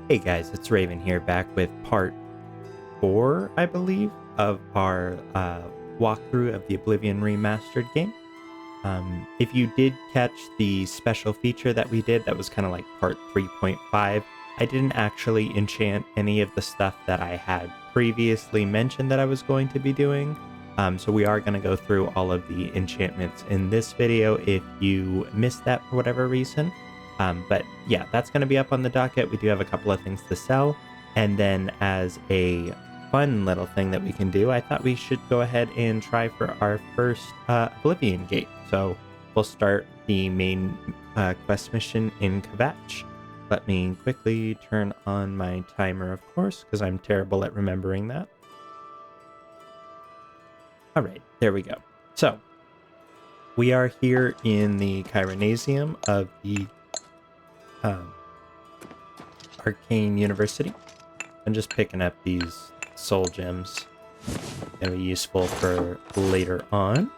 Hey guys, it's Raven here, back with part 4, I believe, of our walkthrough of the Oblivion Remastered game. If you did catch the special feature that we did, that was kind of like part 3.5, I didn't actually enchant any of the stuff that I had previously mentioned that I was going to be doing. So we are going to go through all of the enchantments in this video if you missed that for whatever reason. But yeah, that's going to be up on the docket. We do have a couple of things to sell. And then as a fun little thing that we can do, I thought we should go ahead and try for our first Oblivion gate. So we'll start the main quest mission in Kvatch. Let me quickly turn on my timer, of course, because I'm terrible at remembering that. All right, there we go. So we are here in the Chironasium of the Arcane University. I'm just picking up these soul gems. Gonna be useful for later on.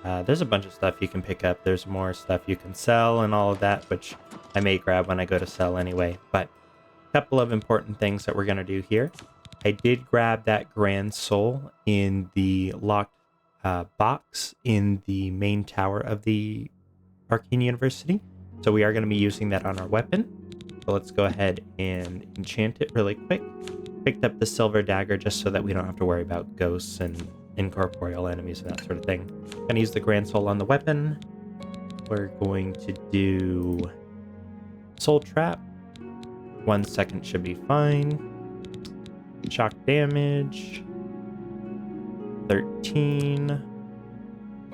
There's a bunch of stuff you can pick up. There's more stuff you can sell and all of that, which I may grab when I go to sell anyway. But a couple of important things that we're gonna do here. I did grab that Grand Soul in the locked box in the main tower of the Arcane University. So we are going to be using that on our weapon. So let's go ahead and enchant it really quick. Picked up the silver dagger just so that we don't have to worry about ghosts and incorporeal enemies and that sort of thing. Gonna use the Grand Soul on the weapon. We're going to do Soul Trap. 1 second should be fine. Shock damage. 13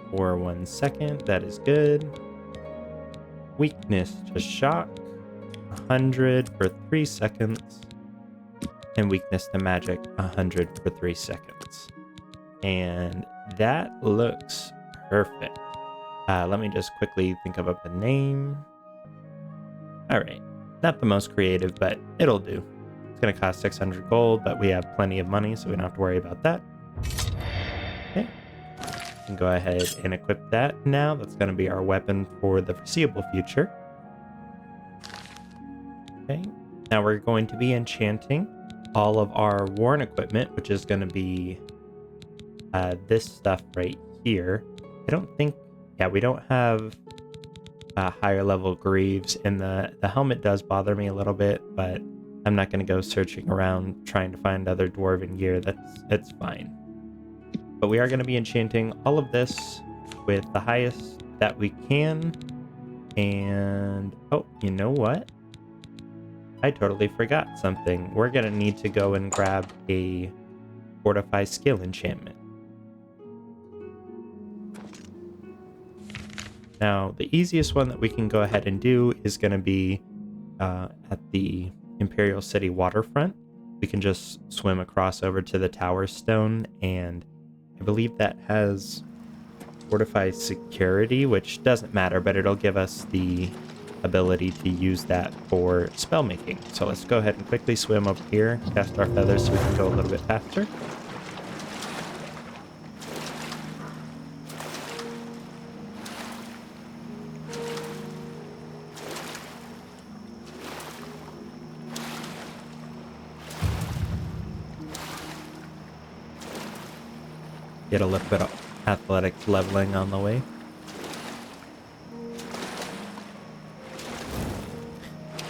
for 1 second. That is good. Weakness to shock, 100 for 3 seconds, and weakness to magic, 100 for 3 seconds. And that looks perfect. Let me just quickly think of a name. All right, not the most creative, but it'll do. It's gonna cost 600 gold, but we have plenty of money, so we don't have to worry about that. Okay. And go ahead and equip that now. That's going to be our weapon for the foreseeable future. Okay, now we're going to be enchanting all of our worn equipment, which is going to be this stuff right here. I don't think, yeah, we don't have higher level greaves, and the helmet does bother me a little bit, but I'm not going to go searching around trying to find other dwarven gear. It's fine. But we are going to be enchanting all of this with the highest that we can. And, oh, you know what? I totally forgot something. We're going to need to go and grab a Fortify skill enchantment. Now, the easiest one that we can go ahead and do is going to be at the Imperial City waterfront. We can just swim across over to the Tower Stone, and I believe that has Fortify Security, which doesn't matter, but it'll give us the ability to use that for spell making. So let's go ahead and quickly swim up here, cast our feathers so we can go a little bit faster. Get a little bit of athletics leveling on the way.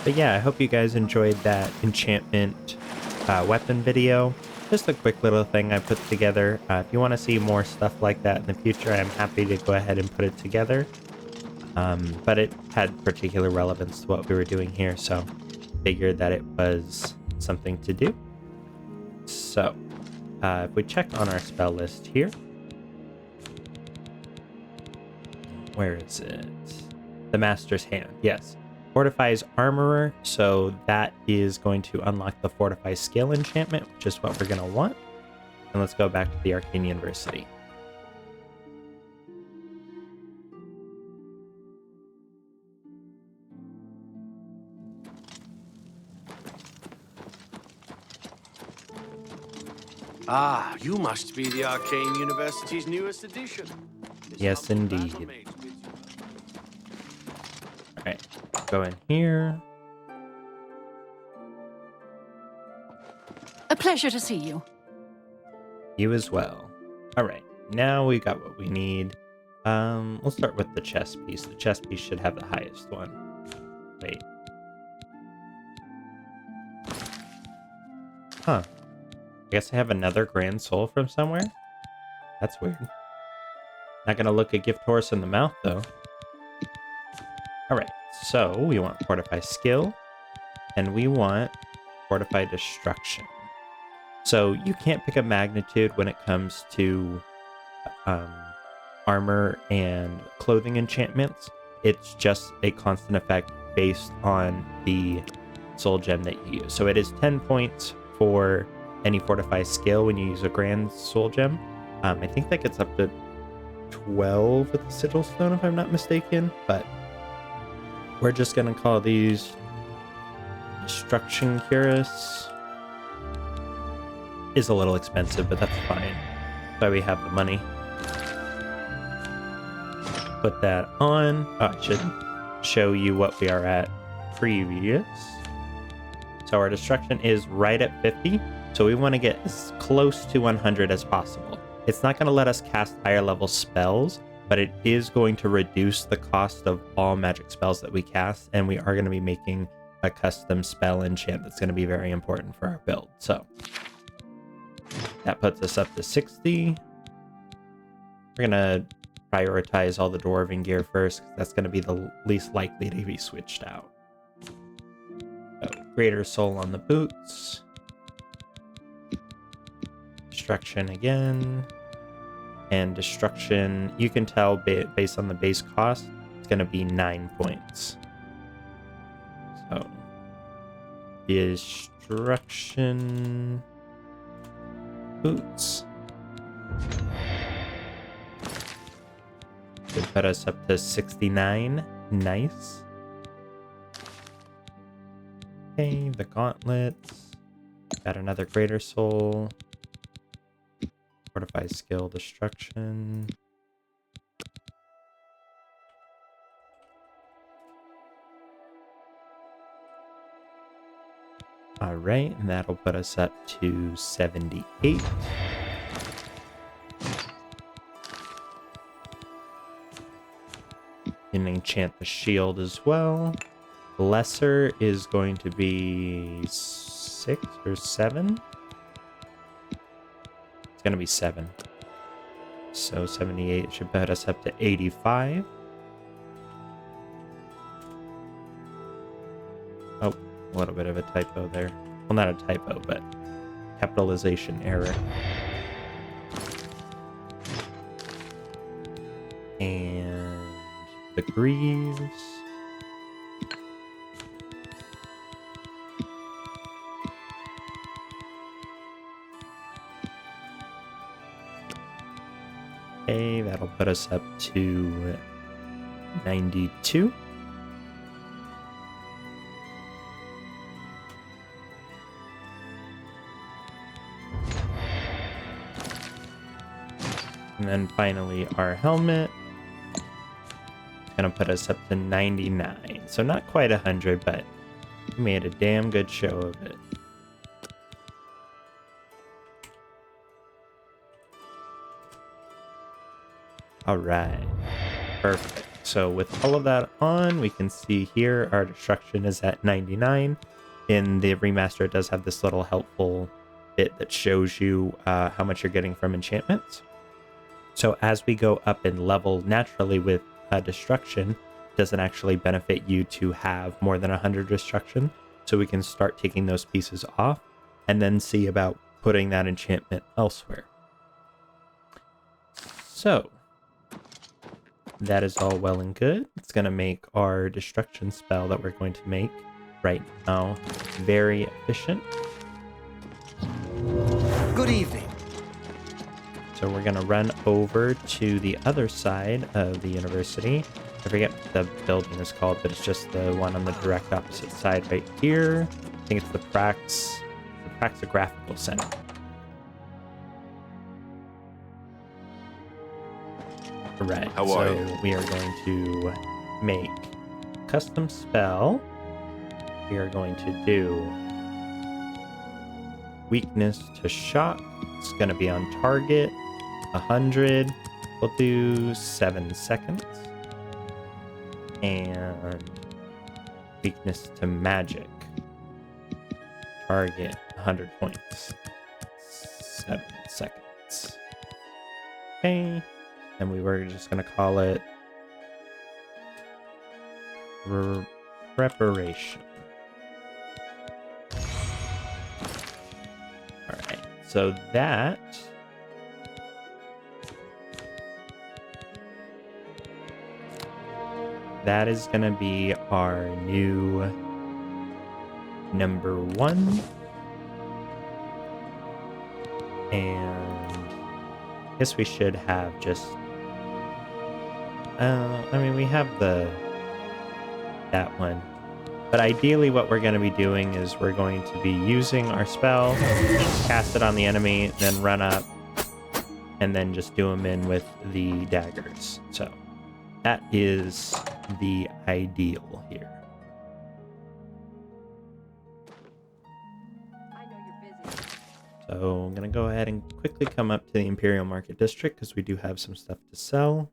But yeah, I hope you guys enjoyed that enchantment weapon video. Just a quick little thing I put together. If you want to see more stuff like that in the future, I'm happy to go ahead and put it together. But it had particular relevance to what we were doing here, so figured that it was something to do. So if we check on our spell list here, where is it? The Master's Hand, yes. Fortifies Armorer, so that is going to unlock the Fortify skill enchantment, which is what we're going to want. And let's go back to the Arcane University. Ah, you must be the Arcane University's newest addition. Yes, indeed. go in here. A pleasure to see you. You as well. All right, now we got what we need. We'll start with the chest piece. The chest piece should have the highest one. Wait. Huh. I guess I have another grand soul from somewhere? That's weird. Not gonna look a gift horse in the mouth, though. Alright, so we want Fortify Skill, and we want Fortify Destruction. So you can't pick a magnitude when it comes to armor and clothing enchantments. It's just a constant effect based on the soul gem that you use. So it is 10 points for any Fortify Skill when you use a grand soul gem. I think that gets up to 12 with the sigil stone if I'm not mistaken, but we're just gonna call these Destruction Cuirass. Is a little expensive, but that's fine. That's why we have the money. Put that on. Oh, I should show you what we are at previous. So our destruction is right at 50. So we want to get as close to 100 as possible. It's not going to let us cast higher level spells, but it is going to reduce the cost of all magic spells that we cast. And we are going to be making a custom spell enchant that's going to be very important for our build. So that puts us up to 60. We're going to prioritize all the dwarven gear first, because that's going to be the least likely to be switched out. So, Greater Soul on the boots. Destruction again. And Destruction, you can tell based on the base cost, it's going to be 9 points. So, Destruction boots. Should put us up to 69. Nice. Okay, the gauntlets. Got another Greater Soul. Fortify Skill, Destruction. Alright, and that'll put us up to 78. Can enchant the shield as well. Lesser is going to be 6 or 7. It's going to be 7. So 78 should put us up to 85. Oh, a little bit of a typo there. Well, not a typo, but capitalization error. And the greaves. Okay, that'll put us up to 92. And then finally our helmet. Gonna put us up to 99. So not quite 100, but we made a damn good show of it. All right, perfect. So with all of that on, we can see here our destruction is at 99. In the remaster, it does have this little helpful bit that shows you how much you're getting from enchantments. So as we go up in level naturally with destruction, it doesn't actually benefit you to have more than 100 destruction. So we can start taking those pieces off and then see about putting that enchantment elsewhere. So that is all well and good. It's going to make our destruction spell that we're going to make right now very efficient. Good evening. So we're going to run over to the other side of the university. I forget what the building is called, but it's just the one on the direct opposite side right here. I think it's the Praxographical Center. Right, How are you? we are going to make custom spell, we are going to do weakness to shock. It's going to be on target, 100. We'll do 7 seconds. And weakness to magic. Target, 100 points. 7 seconds. Okay. And we were just going to call it preparation. Alright, so that is going to be our new number 1. And I guess we should have just I mean, we have that one. But ideally what we're going to be doing is we're going to be using our spell, cast it on the enemy, then run up, and then just do them in with the daggers. So that is the ideal here. I know you're busy. So I'm going to go ahead and quickly come up to the Imperial Market District because we do have some stuff to sell.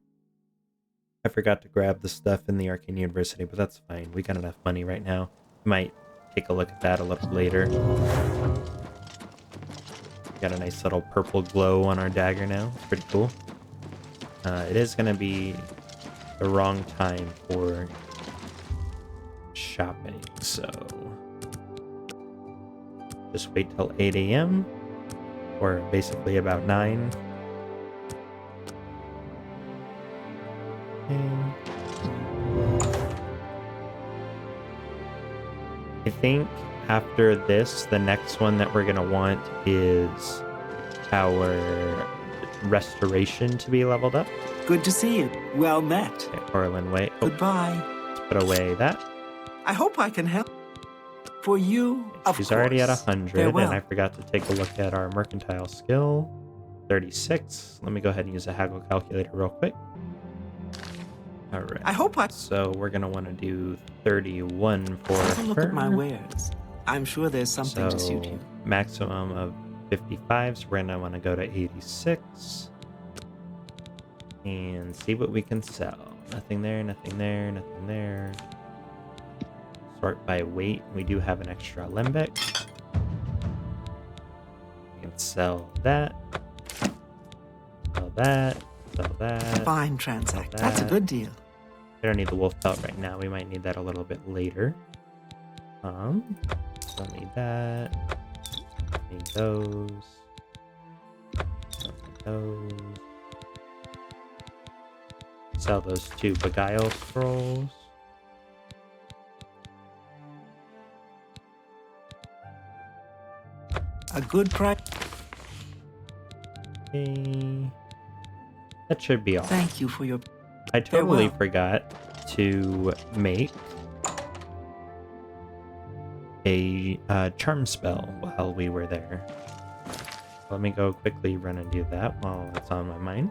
I forgot to grab the stuff in the Arcane University, but that's fine. We got enough money right now. Might take a look at that a little later. Got a nice little purple glow on our dagger now. It's pretty cool. It is going to be the wrong time for shopping, so just wait till 8 a.m. or basically about 9. I think after this, the next one that we're going to want is our restoration to be leveled up. Good to see you. Well met. Okay, Orlin, wait. Oh, Goodbye. let's put away that. I hope I can help. For you, of She's course. already at 100, Farewell. and I forgot to take a look at our mercantile skill. 36. Let me go ahead and use a haggle calculator real quick. All right. I hope I So we're going to want to do 31 for have a look her. at my wares. I'm sure there's something to suit you. Maximum of 55, so we're going to want to go to 86. And see what we can sell. Nothing there, nothing there, nothing there. Sort by weight. We do have an extra limbic. We can sell that. Sell that. Sell that. Fine transact. Sell That's a that. good deal. We don't need the wolf pelt right now. We might need that a little bit later. Don't need that. Need those. Don't need those. Sell those 2 beguile scrolls. A good price. Okay. That should be all. Thank you for your... I totally Farewell. forgot to make a charm spell while we were there. Let me go quickly run and do that while it's on my mind.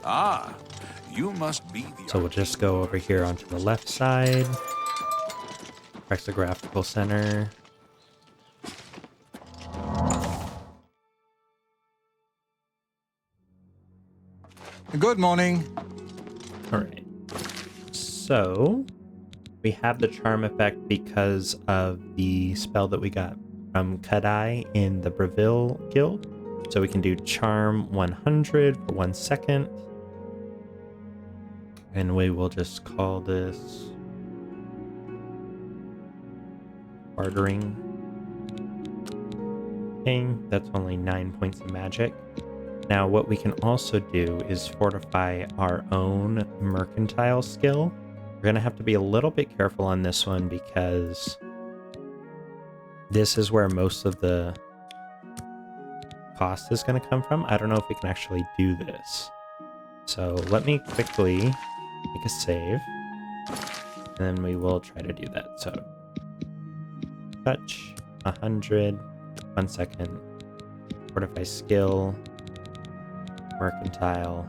Ah, you must be the... So we'll just go over here onto the left side. Press the graphical center. Good morning. Alright. So we have the charm effect because of the spell that we got from Kadai in the Breville Guild. So we can do charm 100 for 1 second. And we will just call this bartering. Okay, that's only 9 points of magic. Now, what we can also do is fortify our own mercantile skill. We're going to have to be a little bit careful on this one because this is where most of the cost is going to come from. I don't know if we can actually do this. So let me quickly make a save, and then we will try to do that. So touch 100, 1 second, Fortify skill. Mercantile.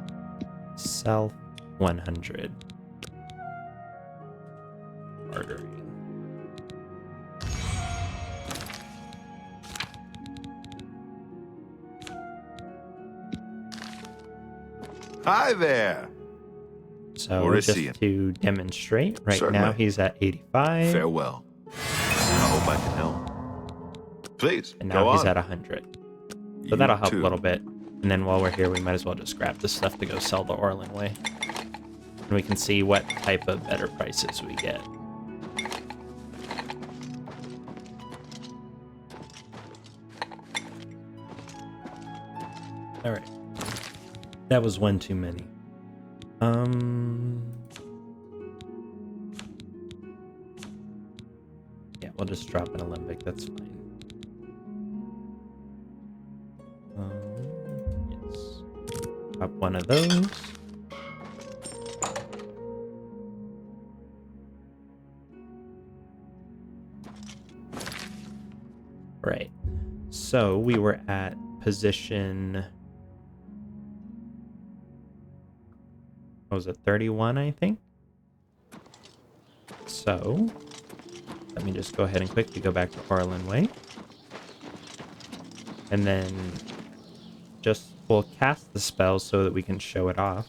Self. 100. Bartering. Hi there. So Orisian. just to demonstrate, right Certainly. now he's at 85. Farewell. I hope I can help. Please, And go now he's on. at 100. So You that'll help too. a little bit. And then while we're here, we might as well just grab the stuff to go sell the Orlin way. And we can see what type of better prices we get. Alright. That was one too many. Yeah, we'll just drop an Alembic, that's fine. Yes. Drop one of those. Right. So we were at position... What was it, 31, I think? So, let me just go ahead and quickly go back to Orlin Way. And then we'll cast the spell so that we can show it off.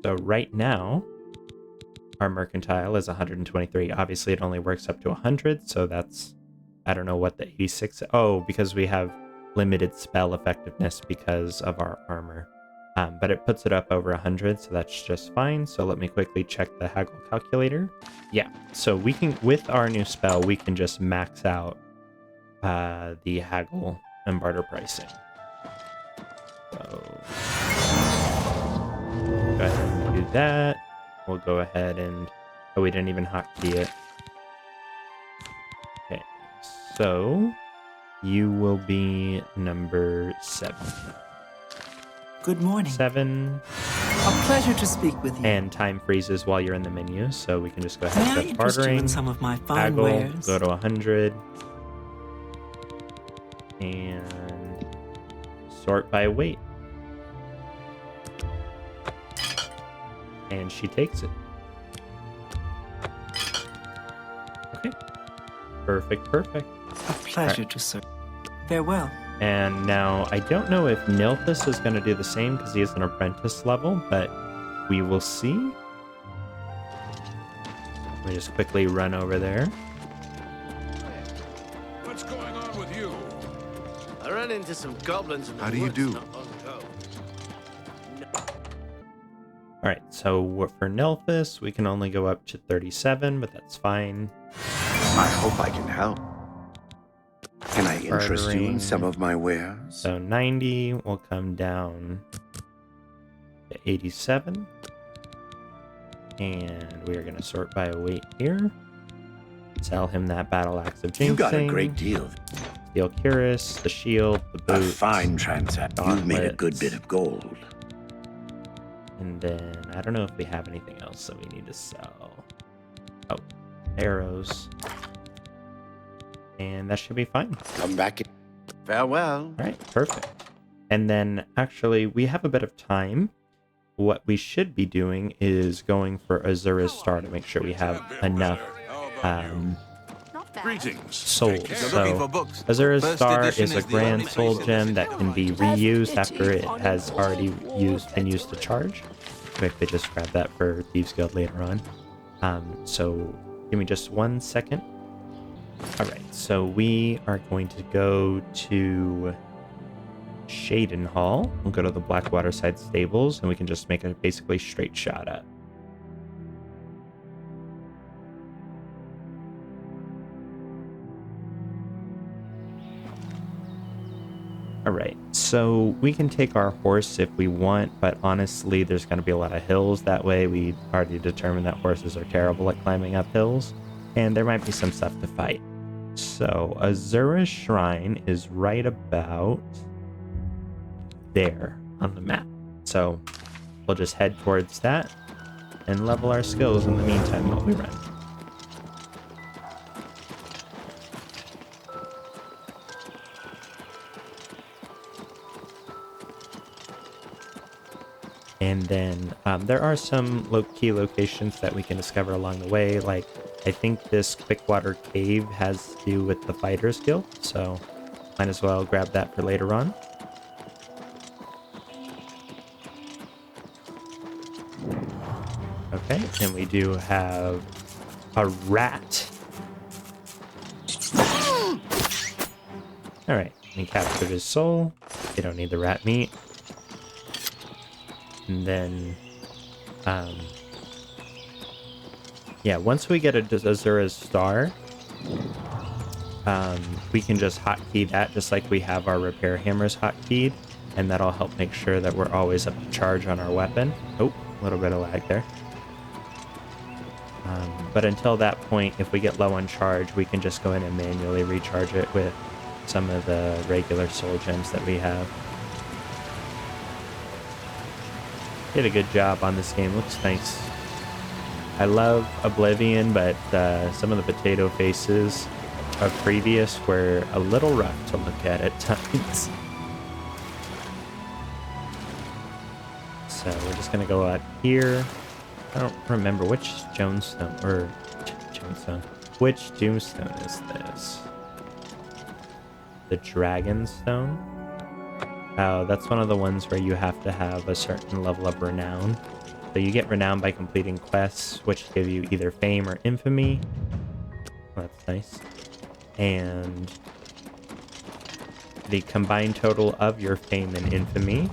So right now, our mercantile is 123. Obviously, it only works up to 100, so that's, I don't know what the 86... Oh, because we have limited spell effectiveness because of our armor. But it puts it up over 100, so that's just fine. So let me quickly check the haggle calculator. Yeah, so we can, with our new spell, we can just max out the haggle and barter pricing. So go ahead and do that. We'll go ahead and... Oh, we didn't even hotkey it. Okay, so you will be number 7. Good morning. 7. A pleasure to speak with you. And time freezes while you're in the menu, so we can just go ahead May I and start interest you bartering. in some of my fine Haggle, wares? go to 100. And sort by weight. And she takes it. Okay. Perfect, perfect. A pleasure to serve. Farewell. And now, I don't know if Nilthus is going to do the same because he is an apprentice level, but we will see. Let me just quickly run over there. What's going on with you? I ran into some goblins in the How do you woods do? not long ago. Alright, so for Nilthus, we can only go up to 37, but that's fine. I hope I can help. Can I interest you Bartering. in some of my wares? So 90 will come down to 87. And we are going to sort by weight here. Sell him that battle axe of jinxing. You got a great deal. Steel cuirass, the shield, the A boots. fine transaction. You've made a good gauntlets. bit of gold. And then I don't know if we have anything else that we need to sell. Oh, arrows. And that should be fine. Come back. Farewell. All right, perfect. And then actually, we have a bit of time. What we should be doing is going for Azura's star to make sure we have enough Greetings. souls. You're looking for So books. Azura's First star edition is a is the grand only soul place in gem the that can be reused after it has already been used to charge. Quickly just grab that for Thieves Guild later on. So give me just 1 second. Alright, so we are going to go to Shaden Hall. We'll go to the Blackwater Side Stables, and we can just make a basically straight shot up. Alright, so we can take our horse if we want, but honestly, there's going to be a lot of hills that way. We already determined that horses are terrible at climbing up hills, and there might be some stuff to fight. So, Azura's Shrine is right about there on the map. So, we'll just head towards that and level our skills in the meantime while we run. And then there are some key locations that we can discover along the way. Like, I think this Quickwater Cave has to do with the Fighters Guild, so might as well grab that for later on. Okay, and we do have a rat. Alright, we captured his soul. We don't need the rat meat. And then, yeah, once we get a Azura's star, we can just hotkey that just like we have our repair hammers hotkeyed, and that'll help make sure that we're always up to charge on our weapon. Oh, a little bit of lag there. But until that point, if we get low on charge, we can just go in and manually recharge it with some of the regular soul gems that we have. Did a good job on this game. Looks nice. I love Oblivion, but some of the potato faces of previous were a little rough to look at times. So we're just gonna go out here. I don't remember which Jonestone or Jonestone. Which Doomstone is this? The Dragonstone? Oh, that's one of the ones where you have to have a certain level of renown. So you get renown by completing quests, which give you either fame or infamy. Well, that's nice. And the combined total of your fame and infamy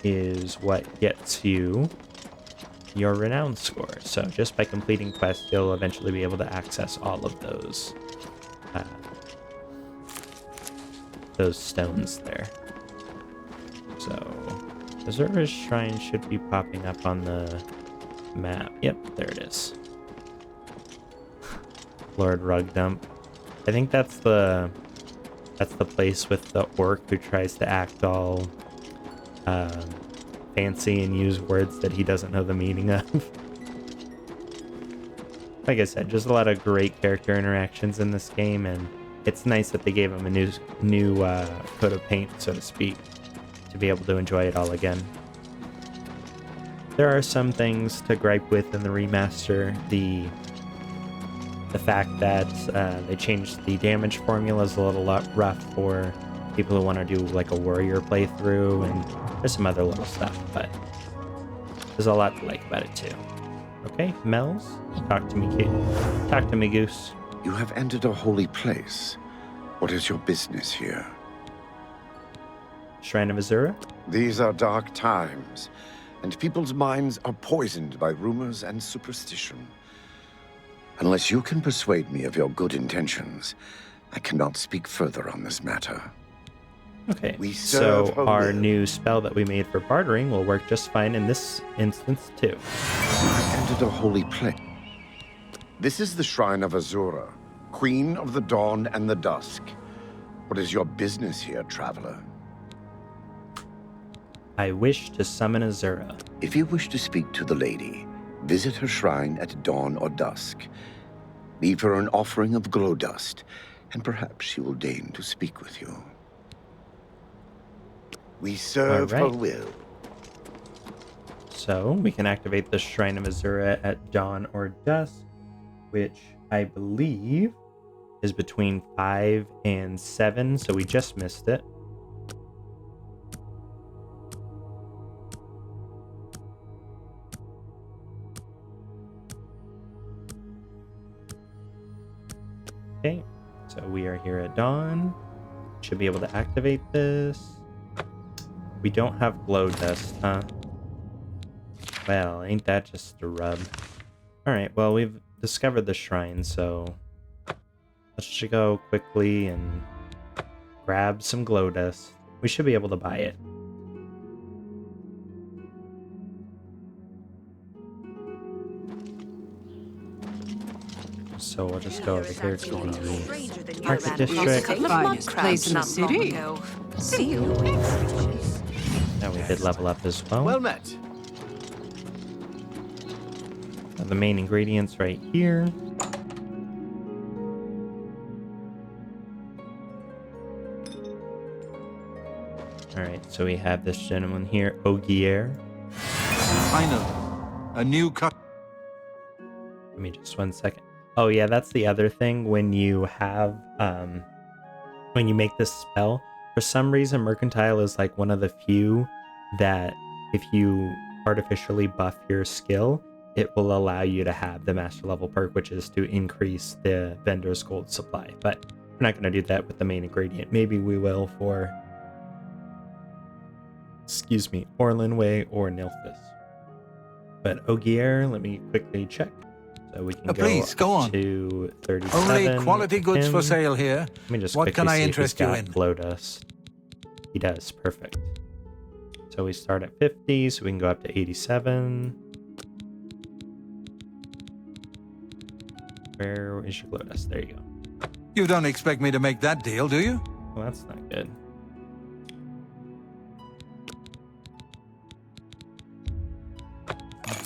is what gets you your renown score. So just by completing quests, you'll eventually be able to access all of those stones there. So Azura's Shrine should be popping up on the map. Yep, there it is. Lord Rug Dump. I think that's the place with the orc who tries to act all fancy and use words that he doesn't know the meaning of. Like I said, just a lot of great character interactions in this game, and it's nice that they gave him a new coat of paint, so to speak, to be able to enjoy it all again. There are some things to gripe with in the remaster. The fact that they changed the damage formula is a little rough for people who want to do like a warrior playthrough, and there's some other little stuff, but there's a lot to like about it too. Okay, Mel's, talk to me, kid. Talk to me, Goose. You have entered a holy place. What is your business here? Shrine of Azura? These are dark times, and people's minds are poisoned by rumors and superstition. Unless you can persuade me of your good intentions, I cannot speak further on this matter. Okay, We serve so her our will. new spell that we made for bartering will work just fine in this instance too. You have entered a holy place. This is the Shrine of Azura, Queen of the Dawn and the Dusk. What is your business here, traveler? I wish to summon Azura. If you wish to speak to the lady, visit her shrine at dawn or dusk. Leave her an offering of glow dust, and perhaps she will deign to speak with you. We serve her All right. will. So we can activate the Shrine of Azura at dawn or dusk, which I believe is between 5 and 7, so we just missed it. Okay, so we are here at dawn. Should be able to activate this. We don't have glow dust, huh? Well, ain't that just a rub? Alright, well, we've discovered the shrine, so let's just go quickly and grab some glow dust. We should be able to buy it. So we'll just go over here to the market district. Finest place in the city. See you. Now we did level up as well. Well met. The main ingredients right here. Alright, so we have this gentleman here, Ogier. Finally, a new cut. Give me just 1 second. Oh yeah, that's the other thing. When you have when you make this spell, for some reason Mercantile is like one of the few that if you artificially buff your skill, it will allow you to have the master level perk, which is to increase the vendor's gold supply. But we're not going to do that with the main ingredient. Maybe we will for, excuse me, Orlin Way or Nilthus. But Ogier, let me quickly check. So we can Please, go on. to 37. Only quality goods for sale here. Let me just What quickly can I see if interest he's you got in? Blow dust. He does, perfect. So we start at 50, so we can go up to 87. Where is your glow dust? There you go. You don't expect me to make that deal, do you? Well, that's not good.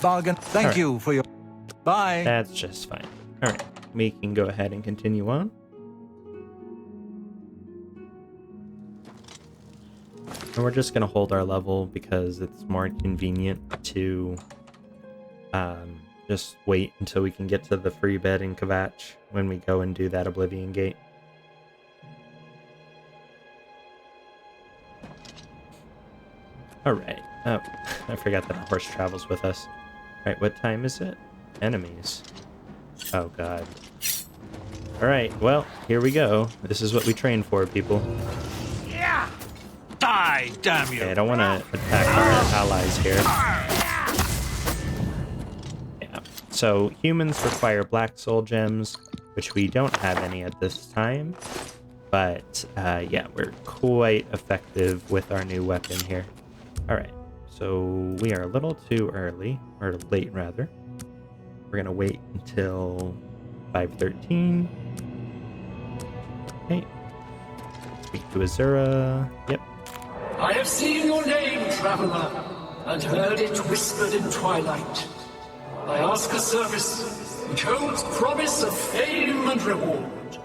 Bargain. Thank Alright. you for your... Bye. That's just fine. All right, we can go ahead and continue on. And we're just going to hold our level because it's more convenient to just wait until we can get to the free bed in Kvatch when we go and do that Oblivion Gate. Alright. Oh, I forgot that our horse travels with us. Alright, what time is it? Enemies. Oh god. Alright, well, here we go. This is what we train for, people. Yeah. Die, damn you. Okay, I don't want to attack our allies here. Yeah. So, humans require black soul gems, which we don't have any at this time. But, yeah, we're quite effective with our new weapon here. Alright, so we are a little too early, or late rather. We're gonna wait until 5:13. Okay. Speak to Azura. Yep. I have seen your name, traveler, and heard it whispered in twilight. I ask a service which holds promise of fame and reward.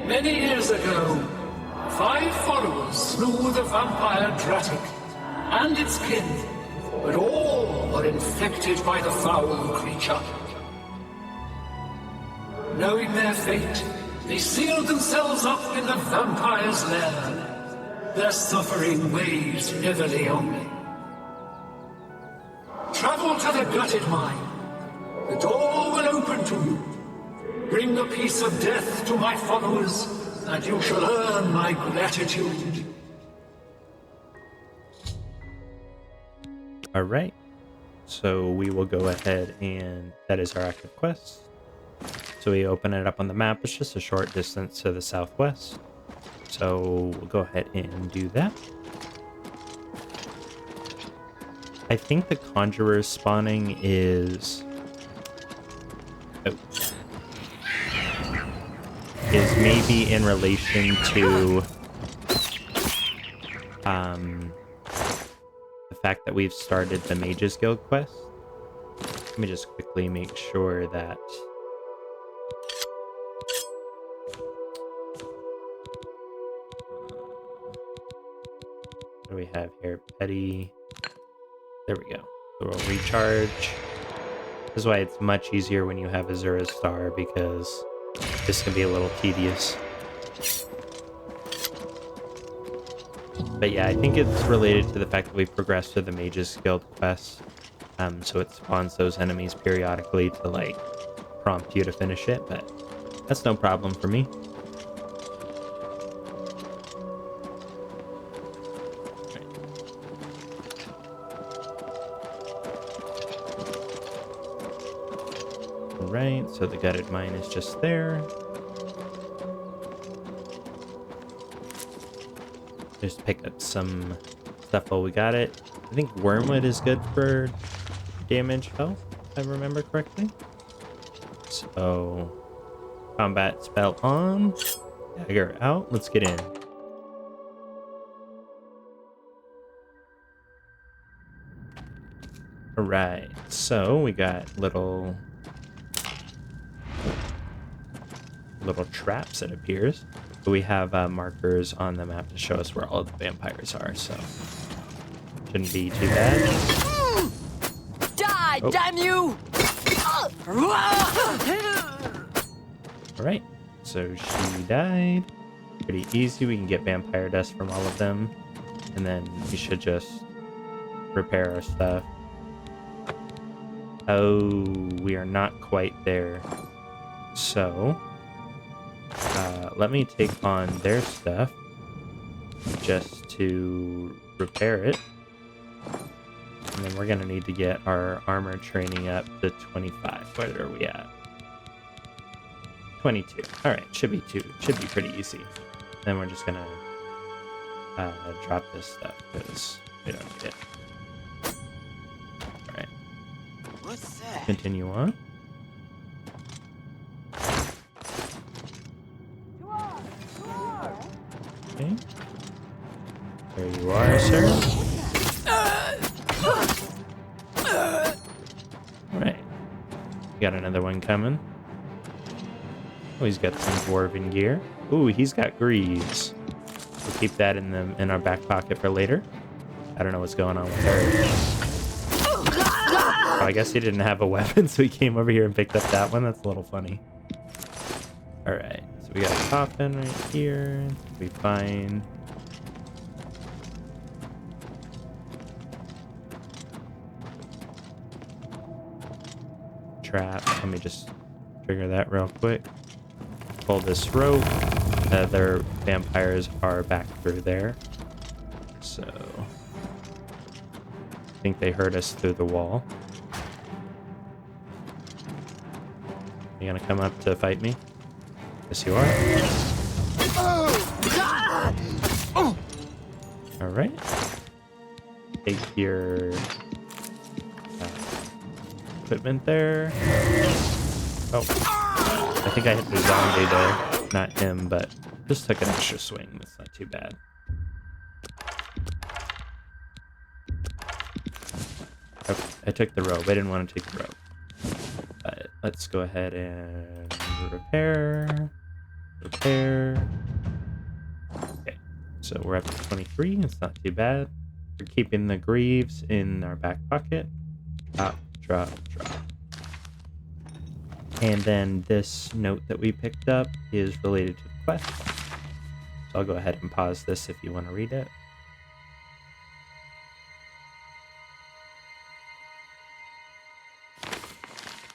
Many years ago, 5 followers slew the vampire Dratic and its kin, but all were infected by the foul creature. Knowing their fate, they sealed themselves up in the vampire's lair. Their suffering weighs heavily on me. Travel to the gutted mine. The door will open to you. Bring the piece of death to my followers, and you shall earn my gratitude. All right. So we will go ahead and that is our active quest. So we open it up on the map. It's just a short distance to the southwest. So we'll go ahead and do that. I think the Conjurer's spawning is... Oh. Is maybe in relation to... the fact that we've started the Mages Guild quest. Let me just quickly make sure that... What do we have here? Petty. There we go. So we'll recharge. This is why it's much easier when you have Azura's Star, because this can be a little tedious. But yeah, I think it's related to the fact that we've progressed to the Mages Guild quest. So it spawns those enemies periodically to, like, prompt you to finish it, but that's no problem for me. Alright, so the gutted mine is just there. Just pick up some stuff while we got it. I think Wormwood is good for damage health, if I remember correctly. So, combat spell on, dagger out, let's get in. Alright, so we got little traps, it appears. But we have markers on the map to show us where all the vampires are, so shouldn't be too bad. Die, damn you! Alright, so she died. Pretty easy, we can get vampire dust from all of them. And then we should just repair our stuff. Oh, we are not quite there. So, let me take on their stuff just to repair it. And then we're going to need to get our armor training up to 25. What are we at? 22. Alright, should be pretty easy. Then we're just going to drop this stuff because we don't need it. Alright. What's that? Continue on. Okay. There you are, sir. Alright. Got another one coming. Oh, he's got some dwarven gear. Ooh, he's got greaves. We'll keep that in our back pocket for later. I don't know what's going on with her. Oh, I guess he didn't have a weapon, so he came over here and picked up that one. That's a little funny. Alright, so we got a coffin right here. Be fine. Trap. Let me just trigger that real quick. Pull this rope. Their vampires are back through there. So I think they heard us through the wall. You gonna come up to fight me? Yes, you are. Alright. Take your equipment there. Oh. I think I hit the zombie there. Not him, but just took an extra swing. That's not too bad. Oh, I took the rope. I didn't want to take the rope. But let's go ahead and repair. Repair. Okay, so we're up to 23. It's not too bad. We're keeping the greaves in our back pocket. Drop, drop, drop. And then this note that we picked up is related to the quest. So I'll go ahead and pause this if you want to read it.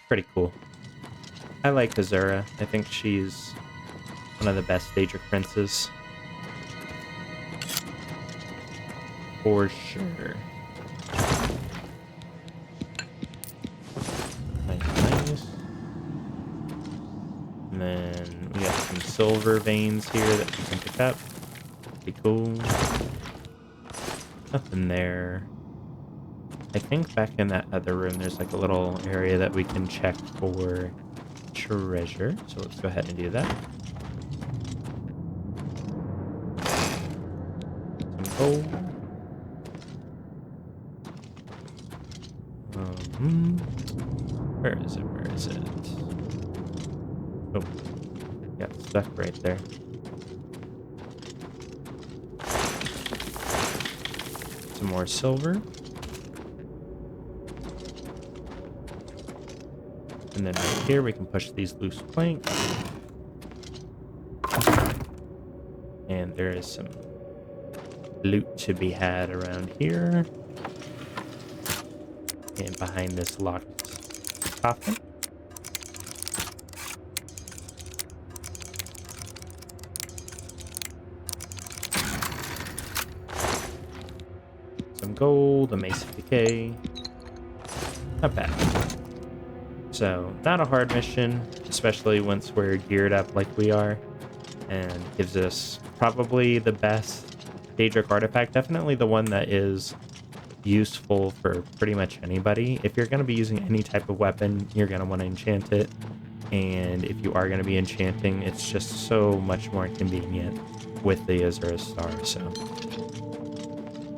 Pretty cool. I like Azura. I think she's one of the best Daedric princes. For sure. Nice. And then we got some silver veins here that we can pick up. Pretty cool. Nothing there. I think back in that other room there's like a little area that we can check for treasure. So let's go ahead and do that. Some gold. Where is it? Where is it? Oh, got stuck right there. Some more silver. And then right here we can push these loose planks. And there is some loot to be had around here. And behind this locked coffin. Some gold, a mace of decay. Not bad. So, not a hard mission, especially once we're geared up like we are. And gives us probably the best Daedric artifact. Definitely the one that is useful for pretty much anybody. If you're going to be using any type of weapon, you're going to want to enchant it. And if you are going to be enchanting, it's just so much more convenient with the Azura Star. So,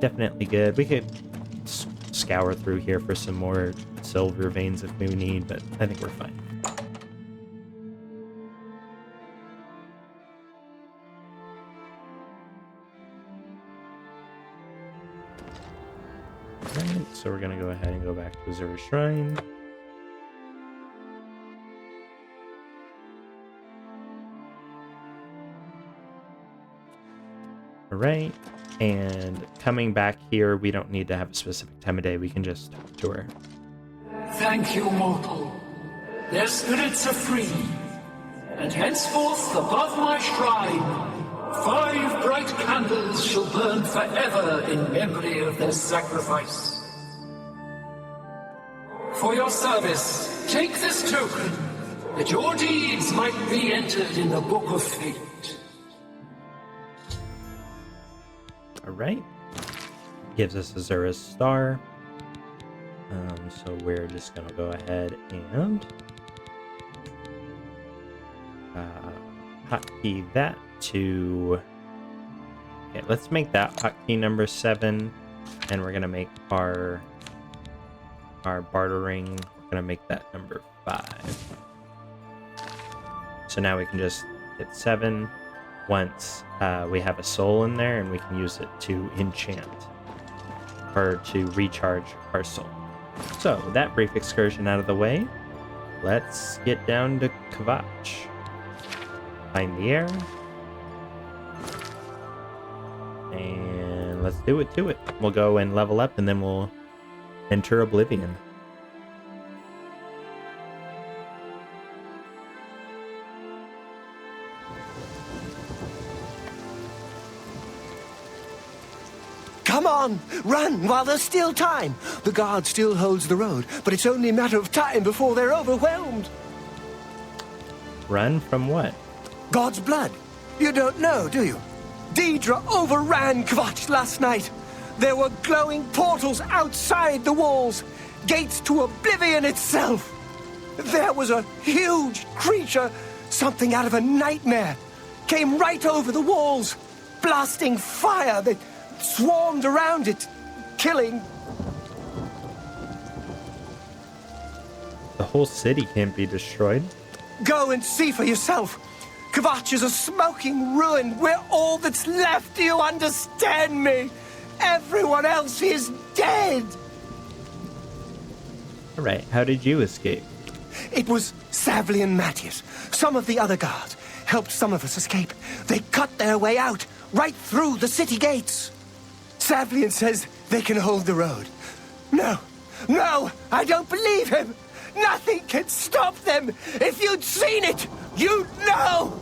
definitely good. We could scour through here for some more silver veins if we need, but I think we're fine. Alright, so we're gonna go ahead and go back to Azura Shrine. Alright, and coming back here, we don't need to have a specific time of day, we can just talk to her. Thank you, mortal. Their spirits are free, and henceforth above my shrine, 5 bright candles shall burn forever in memory of their sacrifice. For your service, take this token, that your deeds might be entered in the Book of Fate. Alright. Gives us Azura's star. So we're just gonna go ahead and hotkey that to... Okay, let's make that hotkey number 7, and we're gonna make our bartering, we're gonna make that number 5. So now we can just hit 7 once we have a soul in there, and we can use it to enchant or to recharge our soul. So that brief excursion out of the way, let's get down to Kvatch. Find the air. And let's do it to it. We'll go and level up, and then we'll enter Oblivion. Come on, run while there's still time. The guard still holds the road, but it's only a matter of time before they're overwhelmed. Run from what? God's blood. You don't know, do you? Deidre overran Kvatch last night. There were glowing portals outside the walls, gates to Oblivion itself. There was a huge creature, something out of a nightmare, came right over the walls, blasting fire that swarmed around it, killing. The whole city can't be destroyed. Go and see for yourself. Kvatch is a smoking ruin. We're all that's left. Do you understand me? Everyone else is dead. All right, how did you escape? It was Savli and Matthias. Some of the other guards helped some of us escape. They cut their way out, right through the city gates. Savlian says they can hold the road. No, I don't believe him. Nothing can stop them. If you'd seen it, you'd know.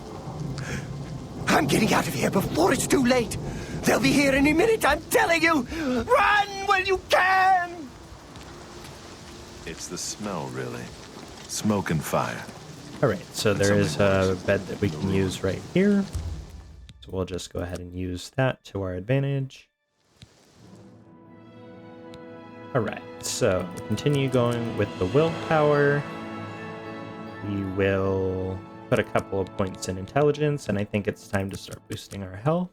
I'm getting out of here before it's too late. They'll be here any minute, I'm telling you. Run when you can. It's the smell, really. Smoke and fire. All right, so there is a bed that we can use right here. So we'll just go ahead and use that to our advantage. All right, so continue going with the willpower. We will put a couple of points in intelligence, and I think it's time to start boosting our health.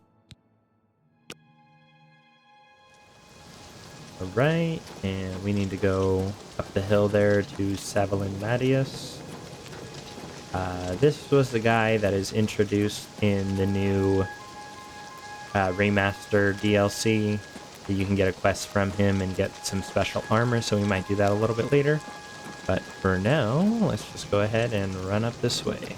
All right, and we need to go up the hill there to Savalin Matthias. This was the guy that is introduced in the new remastered DLC. You can get a quest from him and get some special armor, so we might do that a little bit later. But for now, let's just go ahead and run up this way.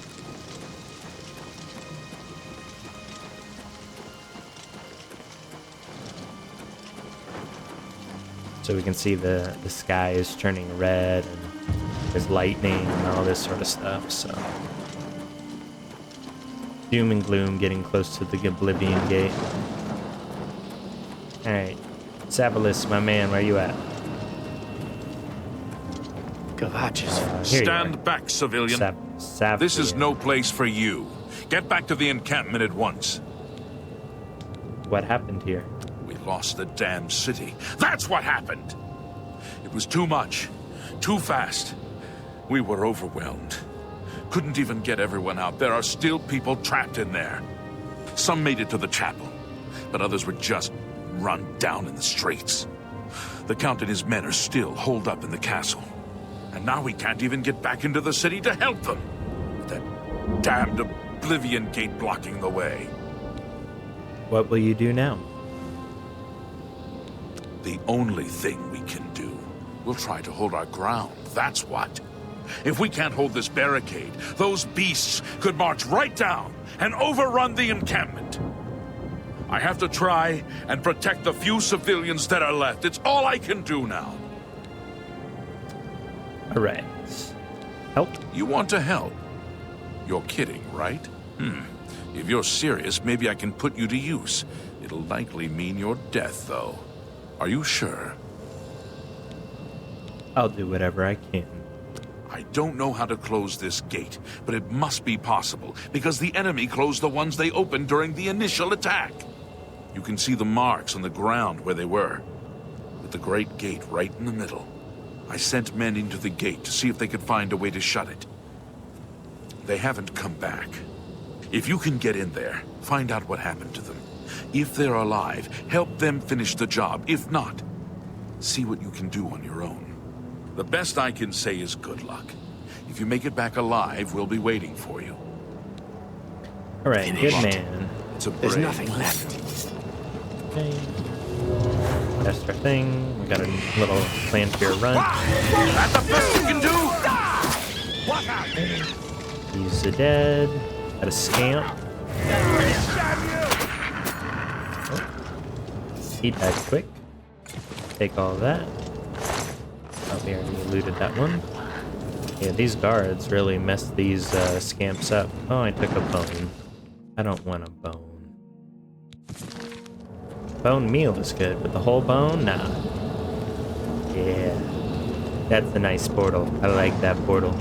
So we can see the sky is turning red, and there's lightning and all this sort of stuff, so... Doom and gloom getting close to the Oblivion Gate. Alright, Savalis, my man, where you at? Kvatch is Stand back, civilian. This is no place for you. Get back to the encampment at once. What happened here? We lost the damn city. That's what happened! It was too much. Too fast. We were overwhelmed. Couldn't even get everyone out. There are still people trapped in there. Some made it to the chapel, but others were just run down in the streets. The Count and his men are still holed up in the castle. And now we can't even get back into the city to help them. With that damned Oblivion Gate blocking the way. What will you do now? The only thing we can do. We'll try to hold our ground, that's what. If we can't hold this barricade, those beasts could march right down and overrun the encampment. I have to try and protect the few civilians that are left. It's all I can do now. All right. Help. You want to help? You're kidding, right? If you're serious, maybe I can put you to use. It'll likely mean your death, though. Are you sure? I'll do whatever I can. I don't know how to close this gate, but it must be possible, because the enemy closed the ones they opened during the initial attack. You can see the marks on the ground where they were, with the great gate right in the middle. I sent men into the gate to see if they could find a way to shut it. They haven't come back. If you can get in there, find out what happened to them. If they're alive, help them finish the job. If not, see what you can do on your own. The best I can say is good luck. If you make it back alive, we'll be waiting for you. All right, good man. It's a There's brave nothing left. Okay. That's our thing. We got a little plan for your run. That's the best you can do! He's the dead. Got a scamp. Oh. He died quick. Take all of that. Oh, we already looted that one. Yeah, these guards really messed these scamps up. Oh, I took a bone. I don't want a bone. Bone meal is good, but the whole bone? Nah. Yeah. That's a nice portal. I like that portal.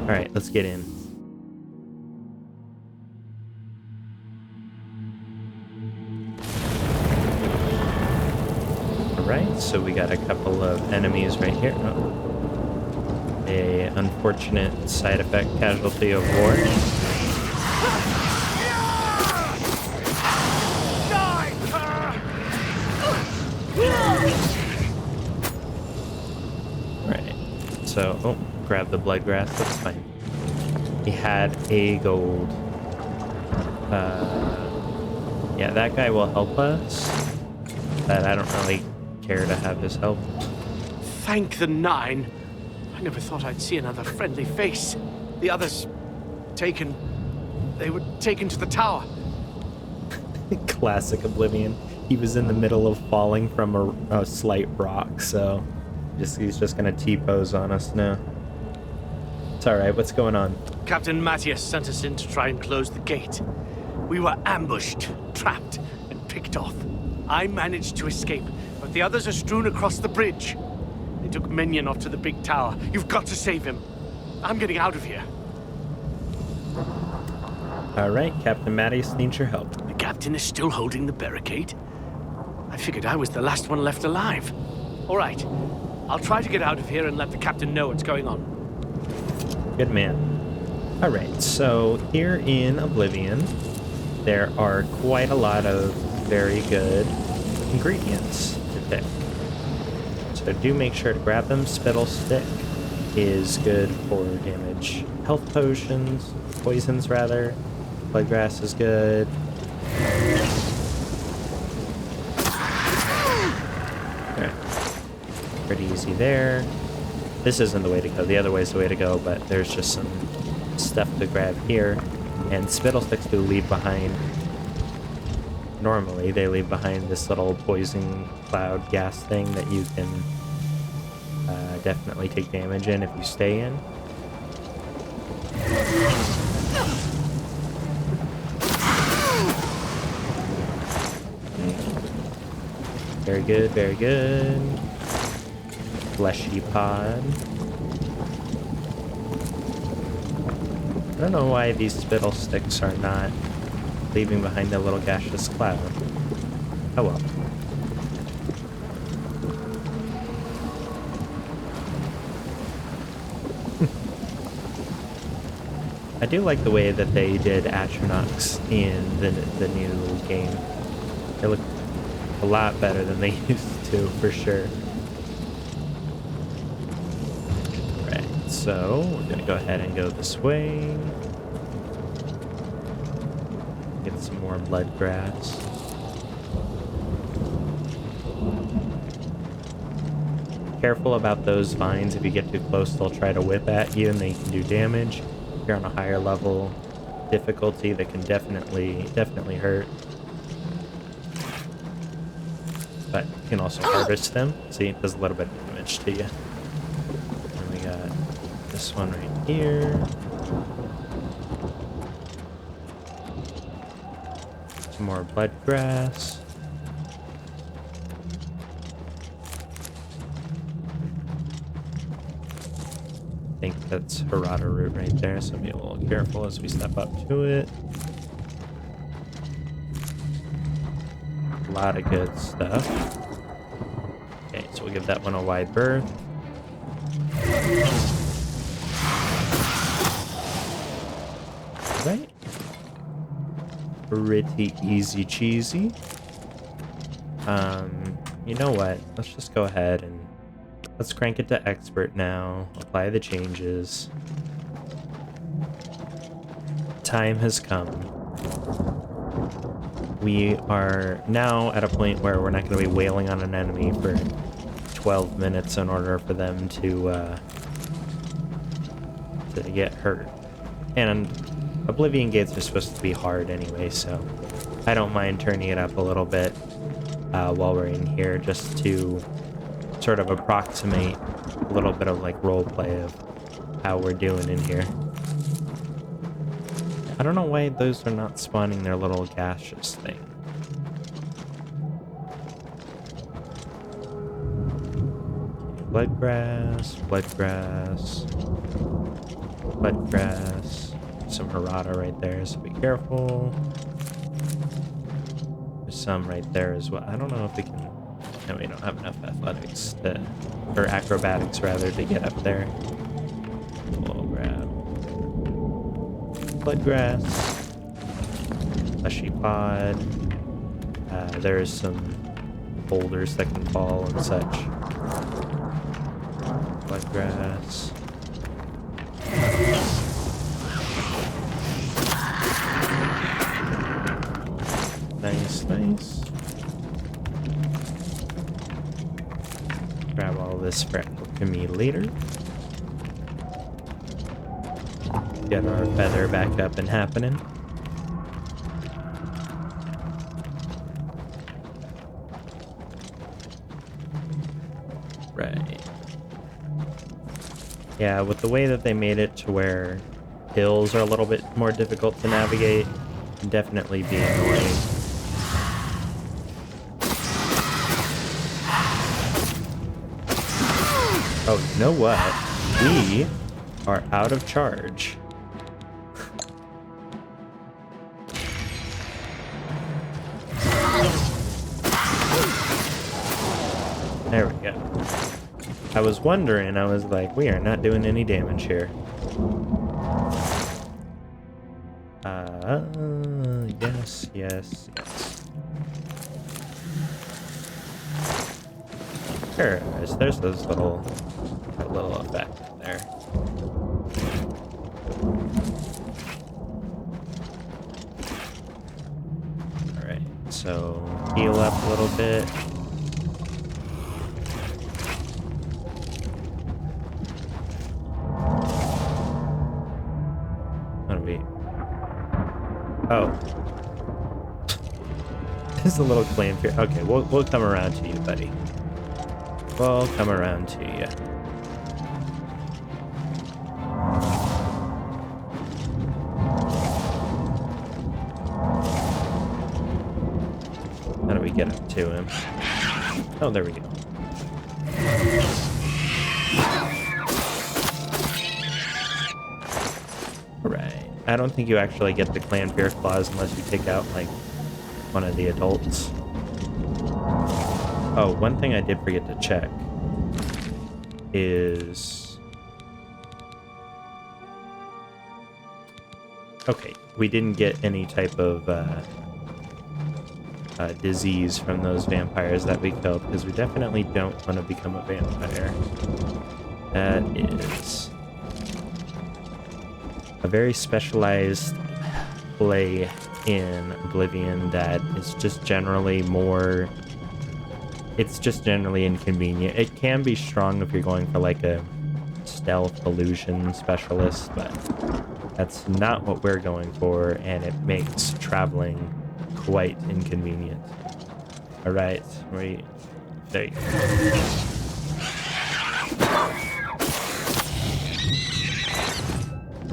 Alright, let's get in. Alright, so we got a couple of enemies right here. Oh. A unfortunate side effect casualty of war. Alright, so, oh, grab the blood grass, that's fine. He had a gold. Yeah, that guy will help us, but I don't really care to have his help. Thank the Nine. I never thought I'd see another friendly face. The others taken. They were taken to the tower. Classic Oblivion. He was in the middle of falling from a slight rock, so he's just gonna T-pose on us now. It's alright, what's going on? Captain Matthias sent us in to try and close the gate. We were ambushed, trapped, and picked off. I managed to escape, but the others are strewn across the bridge. They took Minion off to the big tower. You've got to save him. I'm getting out of here. Alright, Captain Matthias needs your help. The captain is still holding the barricade. I figured I was the last one left alive. All right, I'll try to get out of here and let the captain know what's going on. Good man. Alright, so here in Oblivion, there are quite a lot of very good ingredients to pick. So do make sure to grab them. Spittle Stick is good for damage. Health potions, poisons rather. Bloodgrass is good. Alright. Pretty easy there. This isn't the way to go. The other way is the way to go, but there's just some stuff to grab here. And Spittle Sticks do leave behind... Normally, they leave behind this little poison cloud gas thing that you can definitely take damage in if you stay in. Very good, very good. Fleshy pod. I don't know why these Spittle Sticks are not leaving behind a little gaseous cloud. Oh well. I do like the way that they did Atronachs in the new game. They look a lot better than they used to, for sure. Right, so we're gonna go ahead and go this way. Get some more blood grass. Careful about those vines. If you get too close, they'll try to whip at you and they can do damage. If you're on a higher level difficulty, that can definitely hurt. But you can also harvest them. See, it does a little bit of damage to you. And we got this one right here. Some more blood grass. I think that's Harada root right there, so be a little careful as we step up to it. A lot of good stuff. Okay, so we'll give that one a wide berth. Right. Pretty easy cheesy. You know what? Let's just go ahead and let's crank it to expert now. Apply the changes. Time has come. We are now at a point where we're not going to be wailing on an enemy for 12 minutes in order for them to get hurt. And Oblivion gates are supposed to be hard anyway, so I don't mind turning it up a little bit while we're in here, just to sort of approximate a little bit of like role play of how we're doing in here. I don't know why those are not spawning their little gaseous thing. Blood grass, blood grass, blood grass. Some Harada right there, so be careful. There's some right there as well. I don't know if we can. No, we don't have enough athletics to, or acrobatics rather, to get up there. We'll grab blood grass, fleshy pod. There's some boulders that can fall and such. Blood grass. Nice, nice. Grab all this for alchemy later. Get our feather back up and happening. Right. Yeah, with the way that they made it to where hills are a little bit more difficult to navigate, can definitely be annoying. Oh, you know what? We are out of charge. There we go. I was wondering, I was like, we are not doing any damage here. Yes, yes, yes. There's those little effect there. Alright, so heal up a little bit. Oh. There's a little clan fear. Okay, we'll come around to you, buddy. We'll come around to you. How do we get up to him? Oh, there we go. Alright. I don't think you actually get the clan fear clause unless you take out, like, one of the adults. Oh, one thing I did forget to check is... Okay, we didn't get any type of disease from those vampires that we killed, because we definitely don't want to become a vampire. That is a very specialized play in Oblivion that is just generally more it's just generally inconvenient. It can be strong if you're going for like a stealth illusion specialist, but that's not what we're going for, and it makes traveling quite inconvenient. All right, there you go.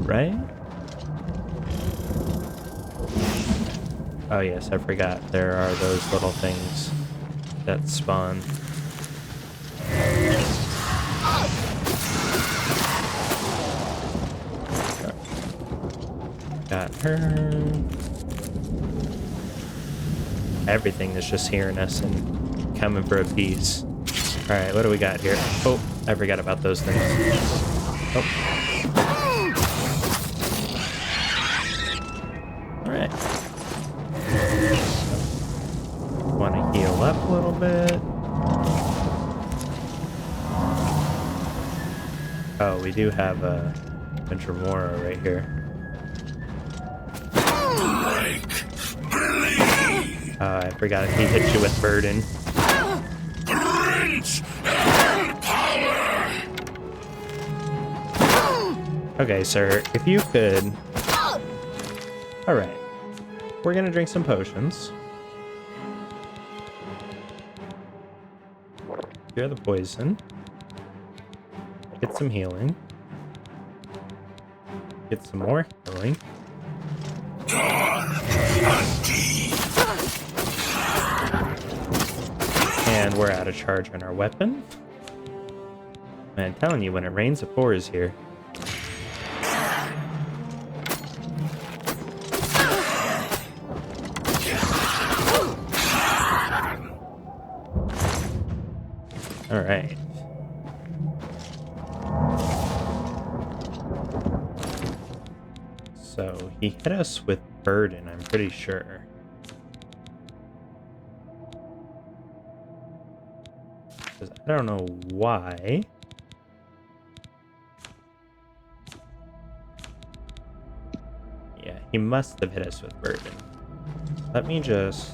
Right? Oh yes, I forgot. There are those little things that spawn. Got her. Everything is just hearing us and coming for a piece. Alright, what do we got here? Oh, I forgot about those things. Oh. Alright. Want to heal up a little bit. Oh, we do have a Dremora right here. I forgot he hit you with burden. Okay, sir, if you could... Alright. We're gonna drink some potions. Cure the poison. Get some healing. Get some more healing. And we're out of charge on our weapon. Man, I'm telling you, when it rains, it pours here. All right. So he hit us with burden, I'm pretty sure. I don't know why. Yeah, he must have hit us with burden. Let me just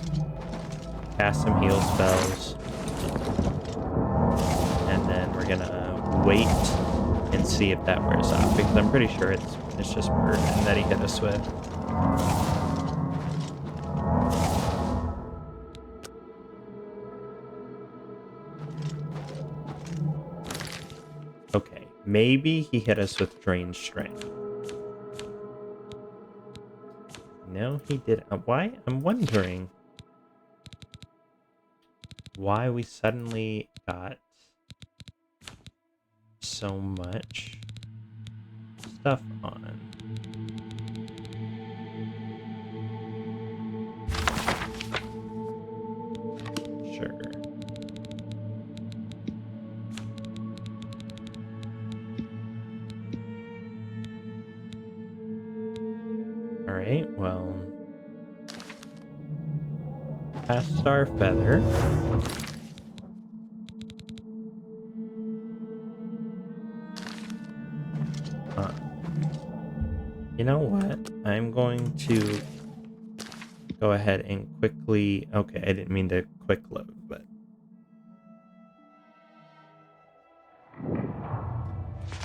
cast some heal spells. And then we're gonna wait and see if that wears off, because I'm pretty sure it's just burden that he hit us with. Okay, maybe he hit us with drain strength. No, he didn't. Why? I'm wondering why we suddenly got so much stuff on. Sure. Alright, well, past Star Feather. You know what? I'm going to go ahead and quickly... Okay, I didn't mean to quick load, but...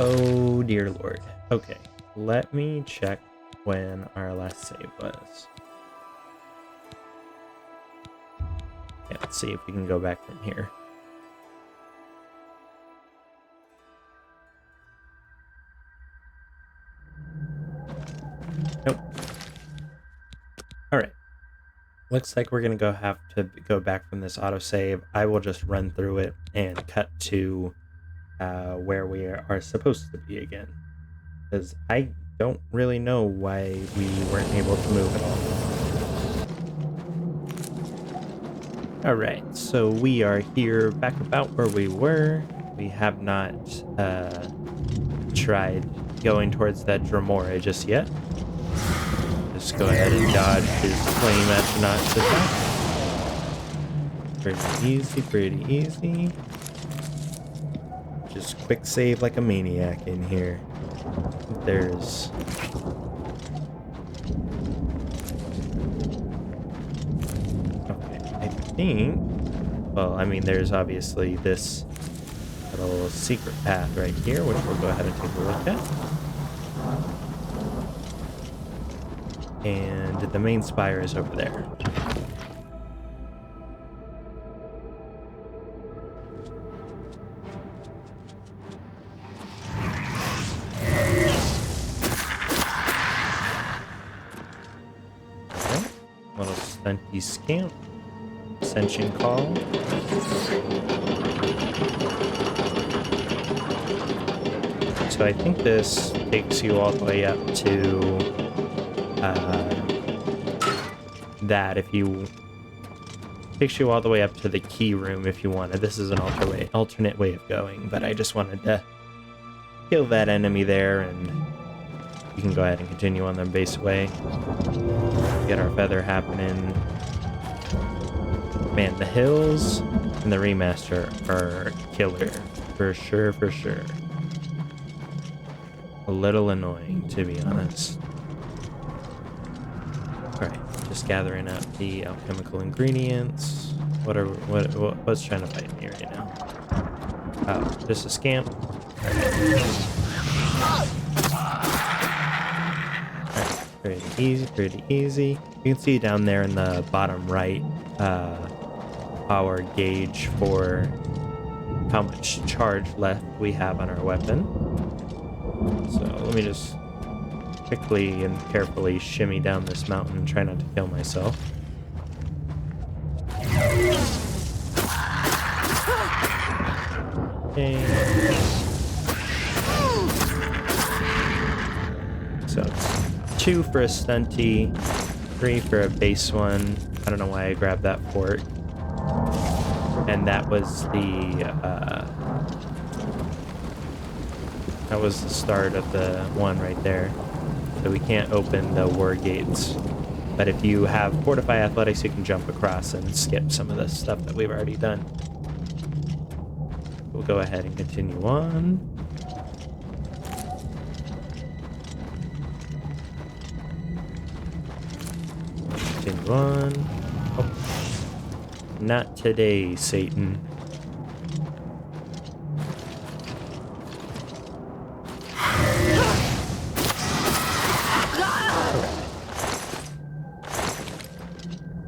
Oh, dear Lord. Okay, let me check when our last save was. Yeah, let's see if we can go back from here. Nope. Alright. Looks like we're going to have to go back from this autosave. I will just run through it and cut to where we are supposed to be again. Because I don't really know why we weren't able to move at all. Alright, so we are here back about where we were. We have not tried going towards that Dremora just yet. Just go ahead and dodge his flame astronaut's attack. Pretty easy, pretty easy. Just quick save like a maniac in here. There's... Okay, I think... Well, I mean, there's obviously this little secret path right here, which we'll go ahead and take a look at. And the main spire is over there. Okay, little stunty scamp. Ascension call. So I think this takes you all the way up to that. If you takes you all the way up to the key room if you wanted. This is an alternate way of going, but I just wanted to kill that enemy there, and you can go ahead and continue on the base way. Get our feather happening. Man, the hills and the remaster are killer. For sure, for sure. A little annoying, to be honest. Alright, just gathering up the alchemical ingredients. What's trying to fight me right now? Oh, just a scamp. Alright, pretty easy, pretty easy. You can see down there in the bottom right, our gauge for how much charge left we have on our weapon. So let me just quickly and carefully shimmy down this mountain and try not to kill myself. Okay. So it's 2 for a stunty, 3 for a base one. I don't know why I grabbed that fork. And that was the start of the one right there. So we can't open the war gates. But if you have Fortify Athletics, you can jump across and skip some of the stuff that we've already done. We'll go ahead and continue on. Continue on. Oh. Not today, Satan.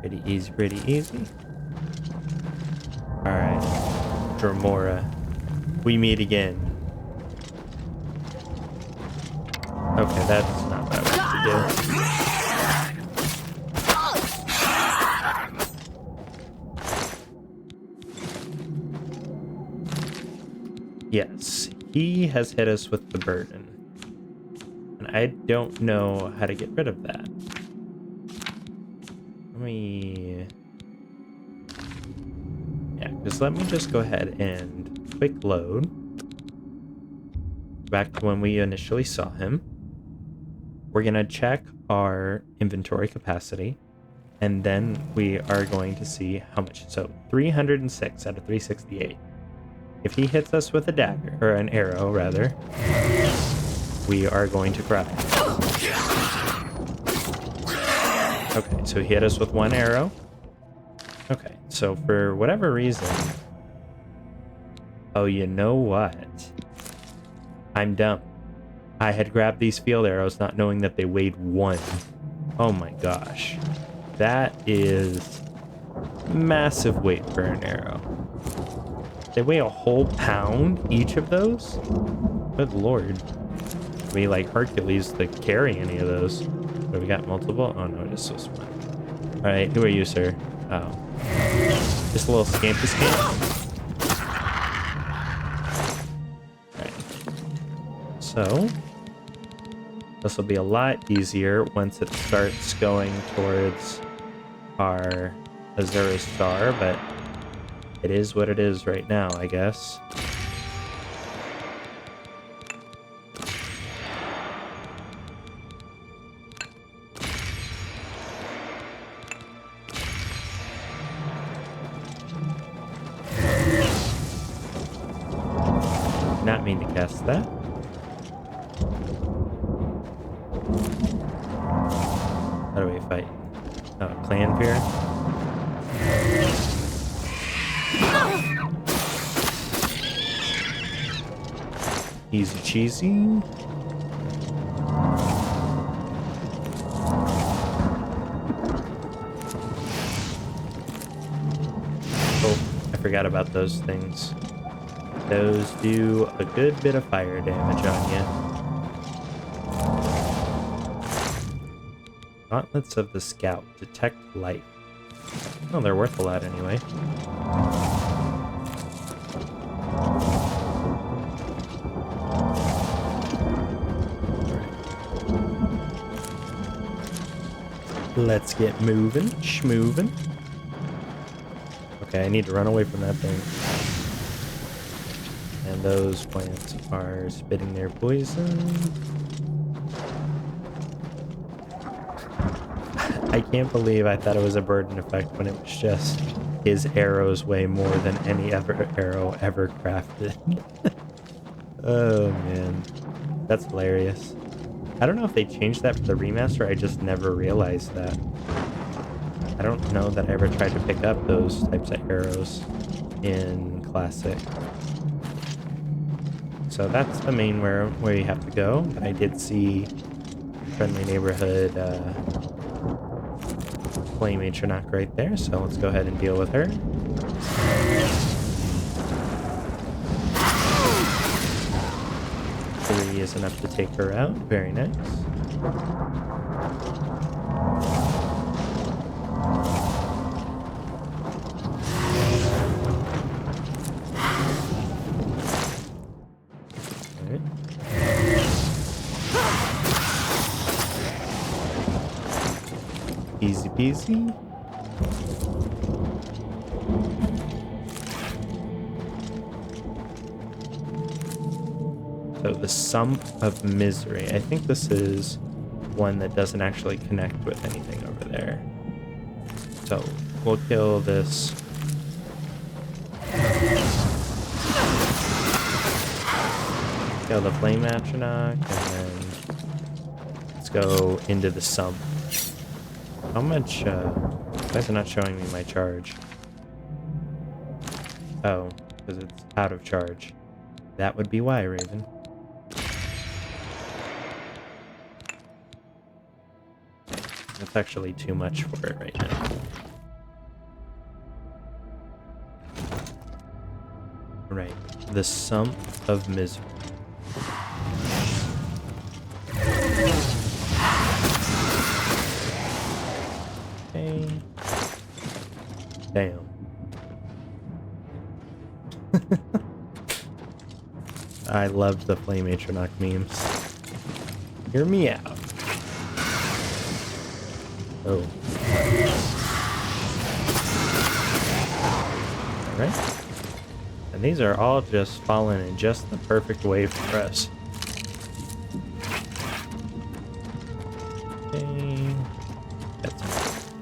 Pretty easy, pretty easy. Alright. Dremora. We meet again. Okay, that's not what I wanted to do. Yes, he has hit us with the burden. And I don't know how to get rid of that. Let me just go ahead and quick load back to when we initially saw him. We're gonna check our inventory capacity, and then we are going to see how much. So 306 out of 368. If he hits us with a dagger, or an arrow rather, we are going to cry. Okay, so he hit us with 1 arrow. Okay, so for whatever reason... Oh, you know what? I'm dumb. I had grabbed these field arrows not knowing that they weighed 1. Oh my gosh. That is massive weight for an arrow. They weigh a whole pound, each of those? Good lord. We like Hercules to carry any of those. But we got multiple? Oh no, just this one. Alright, who are you, sir? Oh. Just a little scampy scamp. Alright. So, this will be a lot easier once it starts going towards our Azura star, but it is what it is right now, I guess. Not mean to cast that. How do we fight? Oh, clan fear. Easy cheesy. Oh, I forgot about those things. Those do a good bit of fire damage on you. Gauntlets of the Scout. Detect light. Oh, they're worth a lot anyway. Let's get moving, schmoving. Okay, I need to run away from that thing. And those plants are spitting their poison. I can't believe I thought it was a burden effect when it was just his arrows weigh more than any other arrow ever crafted. Oh man, that's hilarious. I don't know if they changed that for the remaster, I just never realized that. I don't know that I ever tried to pick up those types of arrows in Classic. So that's the main where you have to go. But I did see Friendly Neighborhood Flame Atronach right there, so let's go ahead and deal with her. 3 is enough to take her out. Very nice. Alright. Easy peasy. So the Sump of Misery. I think this is one that doesn't actually connect with anything over there. So we'll kill this. Kill the Flame Atronach, and then let's go into the Sump. How much, why is it not showing me my charge? Oh, because it's out of charge. That would be why, Raven. That's actually too much for it right now. Right, the Sump of Misery. Okay. Damn. I love the Flame Atronach memes. Hear me out. Oh. Alright. And these are all just falling in just the perfect way for us. Okay. Got some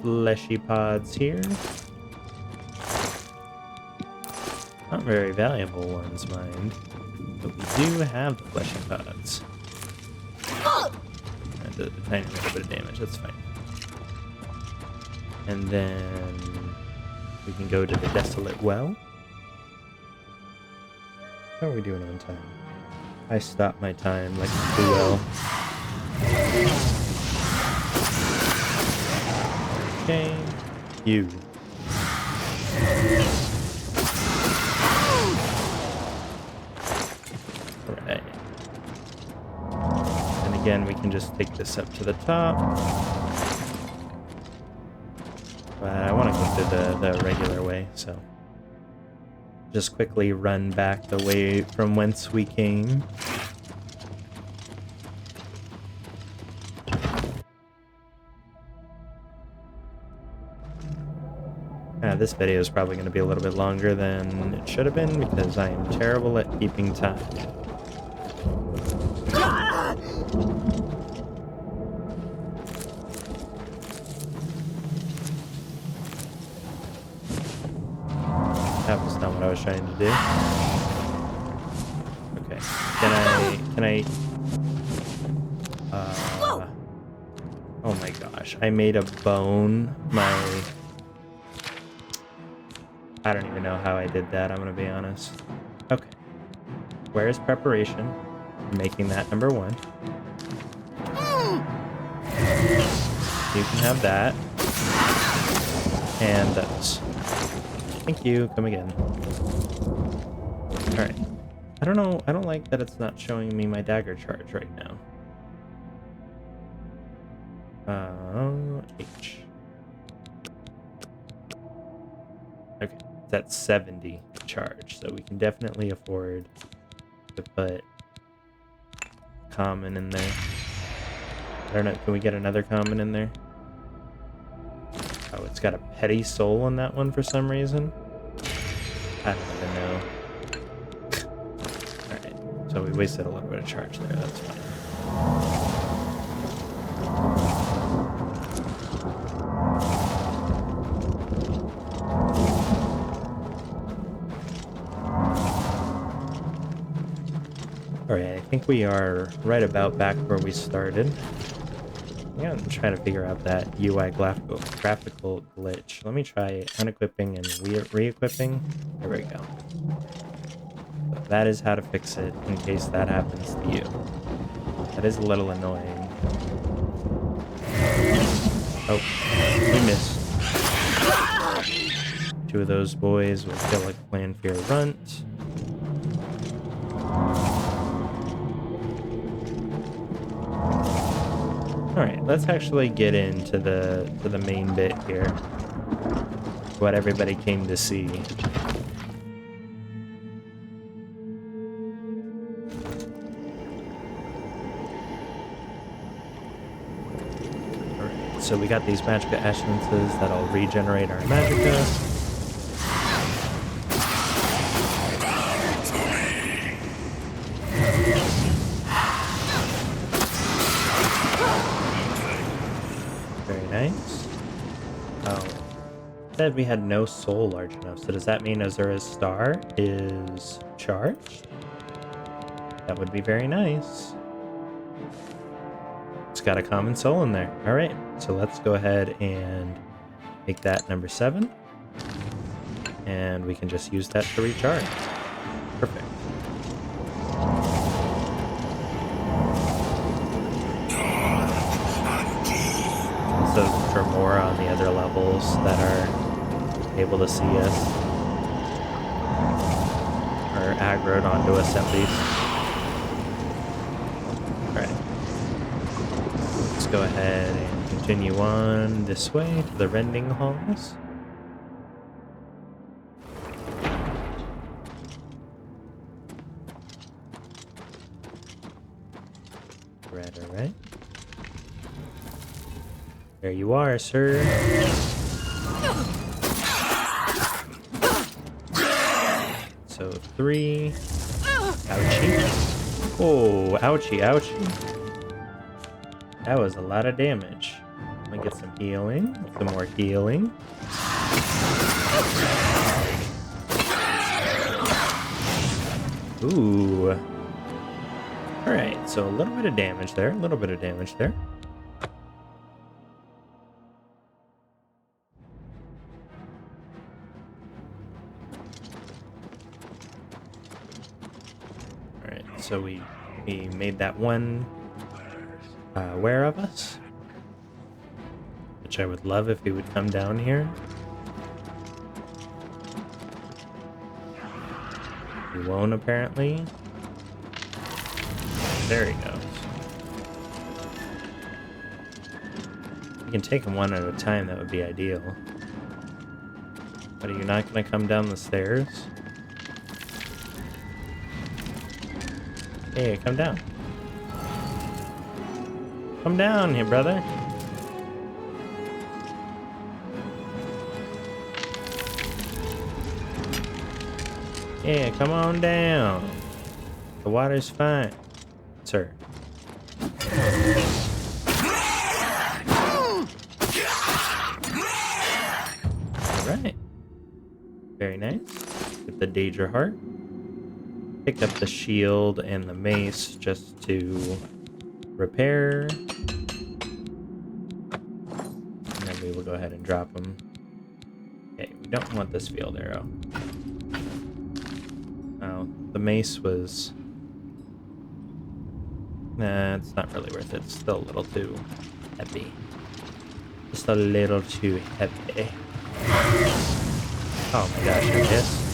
fleshy pods here. Not very valuable ones, mind. But we do have the fleshy pods. That does a tiny little bit of damage, that's fine. And then we can go to the Desolate Well. How are we doing on time? I stopped my time like too well. Okay. You. Right. And again, we can just take this up to the top. But I want to go through the regular way, so just quickly run back the way from whence we came. This video is probably going to be a little bit longer than it should have been because I am terrible at keeping time. That was not what I was trying to do. Okay. Can I... oh my gosh. I made a bone my... I don't even know how I did that, I'm gonna be honest. Okay. Where is preparation? making that number 1. You can have that. And those. Thank you. Come again. Alright. I don't know. I don't like that it's not showing me my dagger charge right now. H. Okay. It's at 70 charge, so we can definitely afford to put common in there. I don't know. Can we get another common in there? Oh, it's got a petty soul on that one for some reason. I don't even know. Alright, so we wasted a little bit of charge there. That's fine. Alright, I think we are right about back where we started. I'm trying to figure out that UI graphical glitch. Let me try unequipping and re-equipping. There we go. So that is how to fix it in case that happens to you. That is a little annoying. Oh, we missed. 2 of those boys will kill a Clan Fear Runt. Alright, let's actually get into the main bit here. What everybody came to see. Alright, so we got these Magicka essences that'll regenerate our Magicka. Nice. Oh. Said we had no soul large enough, so does that mean Azura's star is charged? That would be very nice. It's got a common soul in there. Alright, so let's go ahead and make that number 7. And we can just use that to recharge. Perfect. So for more on the other levels that are able to see us, or aggroed onto us at least. Alright. Let's go ahead and continue on this way to the Rending Halls. Alright. There you are, sir. So 3. Ouchie. Oh, ouchie, ouchie. That was a lot of damage. Let me get some healing. Some more healing. Ooh. Alright, so a little bit of damage there. A little bit of damage there. So we made that one aware of us, which I would love if he would come down here. He won't, apparently. There he goes. You can take him one at a time, that would be ideal. But are you not going to come down the stairs? Hey, come down. Come down here, brother. Yeah, come on down. The water's fine, sir. Alright. Very nice. Get the Daedra Heart. Pick up the shield and the mace just to repair. And then we will go ahead and drop them. Okay, we don't want this field arrow. Oh, the mace was Nah, it's not really worth it. It's still a little too heavy. Just a little too heavy. Oh my gosh, I missed.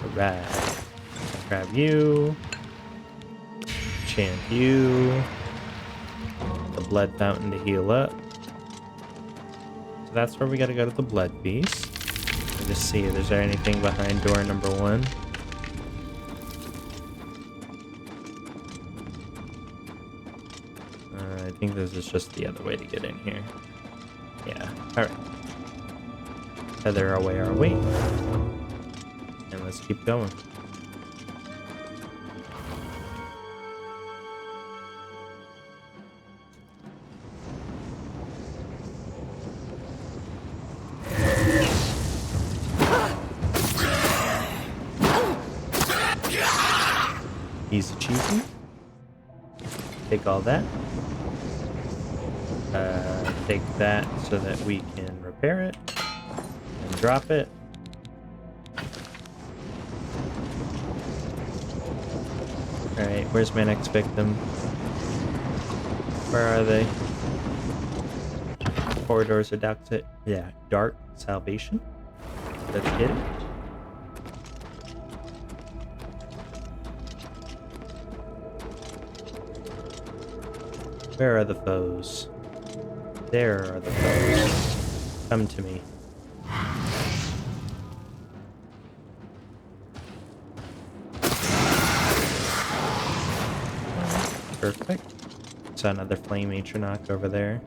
Alright. Grab you. Enchant you. The blood fountain to heal up. So that's where we gotta go to the blood feast. And just see if there's anything behind door number 1. I think this is just the other way to get in here. Yeah, alright. Feather away our way. And let's keep going. Easy cheesy. Take all that. Take that so that we can repair it and drop it. Alright, where's my next victim? Where are they? Corridors of dark salvation. Let's get it. Where are the foes? There are the foes. Come to me. Perfect. Saw another flame Atronach over there.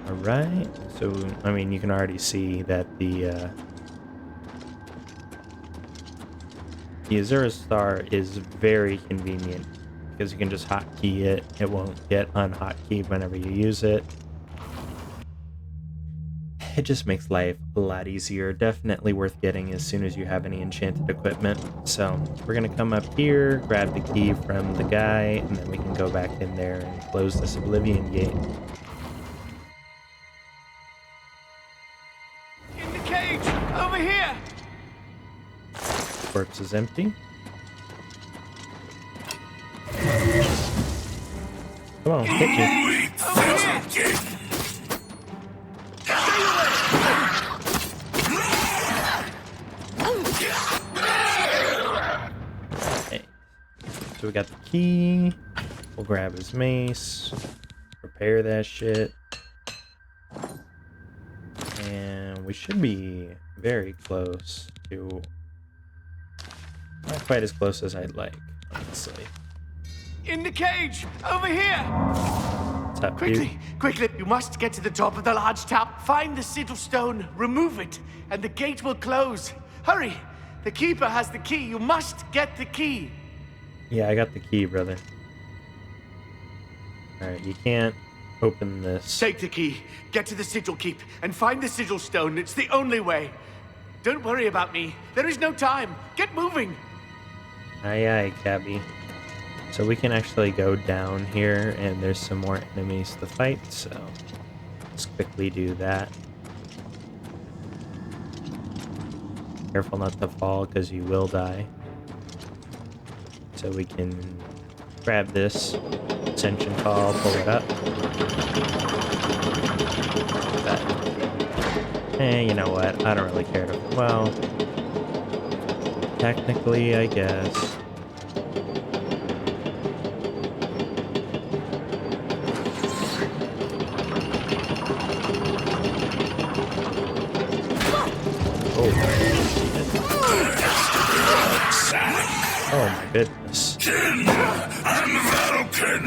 Alright, so, I mean, you can already see that the Azura Star is very convenient because you can just hotkey it. It won't get unhotkeyed whenever you use it. It just makes life a lot easier. Definitely worth getting as soon as you have any enchanted equipment. So we're going to come up here, grab the key from the guy, and then we can go back in there and close this Oblivion gate. In the cage! Over here! Corpse is empty. Come on, hit you. Right. So we got the key. We'll grab his mace. Repair that shit. And we should be very close to... Not quite as close as I'd like, honestly. In the cage! Over here! What's up, Quickly, dude? quickly! You must get to the top of the large tower. Find the sigil stone, remove it, and the gate will close. Hurry! The keeper has the key. You must get the key. Yeah, I got the key, brother. Alright, you can't open this. Take the key, get to the sigil keep, and find the sigil stone. It's the only way. Don't worry about me. There is no time. Get moving. Aye, aye, cabby. So we can actually go down here, and there's some more enemies to fight, so let's quickly do that. Careful not to fall, because you will die. So we can grab this ascension call, pull it up. You know what? I don't really care to... Well, technically, I guess. Oh my goodness. Jin and Valken.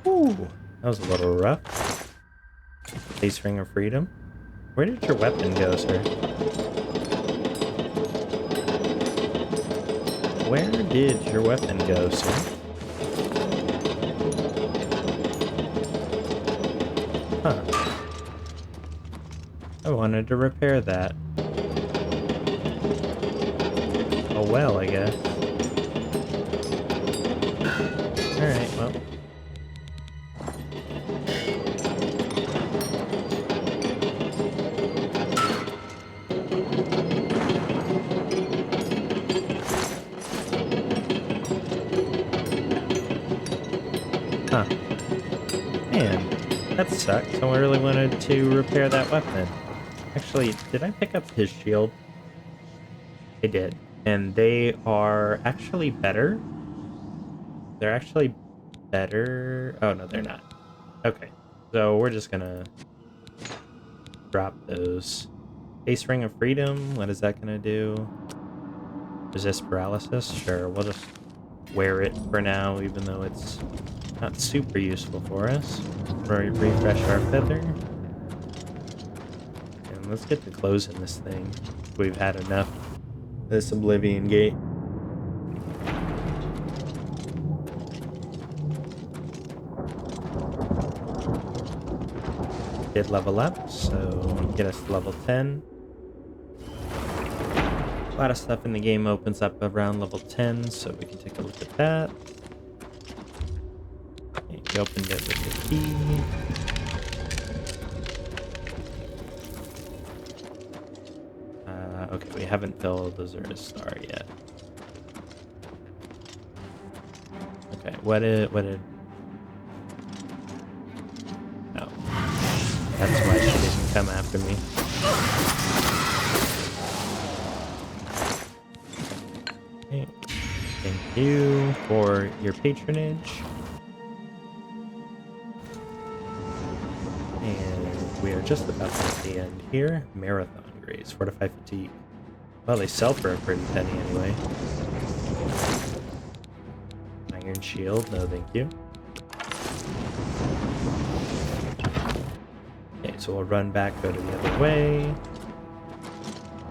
Ooh, that was a little rough. Face Ring of Freedom. Where did your weapon go, sir? Where did your weapon go, sir? Huh. I wanted to repair that. Oh well, I guess. Alright, well. Huh. Man, that sucks. I really wanted to repair that weapon. Actually, did I pick up his shield? I did. And they are actually better. They're actually better. Oh, no, they're not. Okay. So we're just gonna drop those. Base Ring of Freedom. What is that gonna do? Resist paralysis? Sure, we'll just wear it for now, even though it's not super useful for us. Refresh our feather. And let's get to closing this thing. We've had enough. This Oblivion Gate. Did level up, so get us to level 10. A lot of stuff in the game opens up around level 10, so we can take a look at that. Okay, we opened it with the key. Okay, we haven't filled the Azura star yet. Okay, what did... Oh. That's why she didn't come after me. Okay. Thank you for your patronage. And we are just about at the end here. Marathon Grace, Fortify Fatigue. Well, they sell for a pretty penny anyway. Iron Shield, no thank you. Okay, so we'll run back, go to the other way.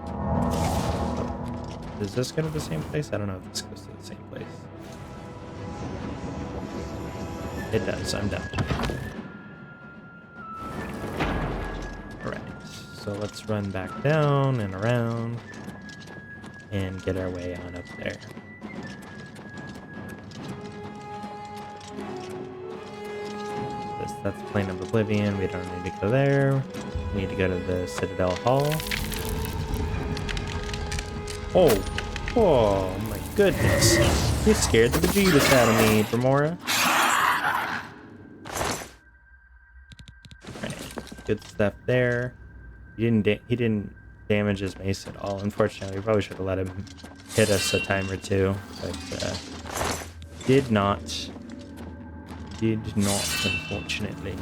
Oh. Does this go to the same place? I don't know if this goes to the same place. It does, I'm done. Alright, so let's run back down and around and get our way on up there. That's Plane of Oblivion. We don't need to go there. We need to go to the Citadel Hall. Oh my goodness. You scared the bejesus out of me, Dremora. Right. Good stuff there. He didn't damage his mace at all. Unfortunately, we probably should have let him hit us a time or two, but did not, unfortunately.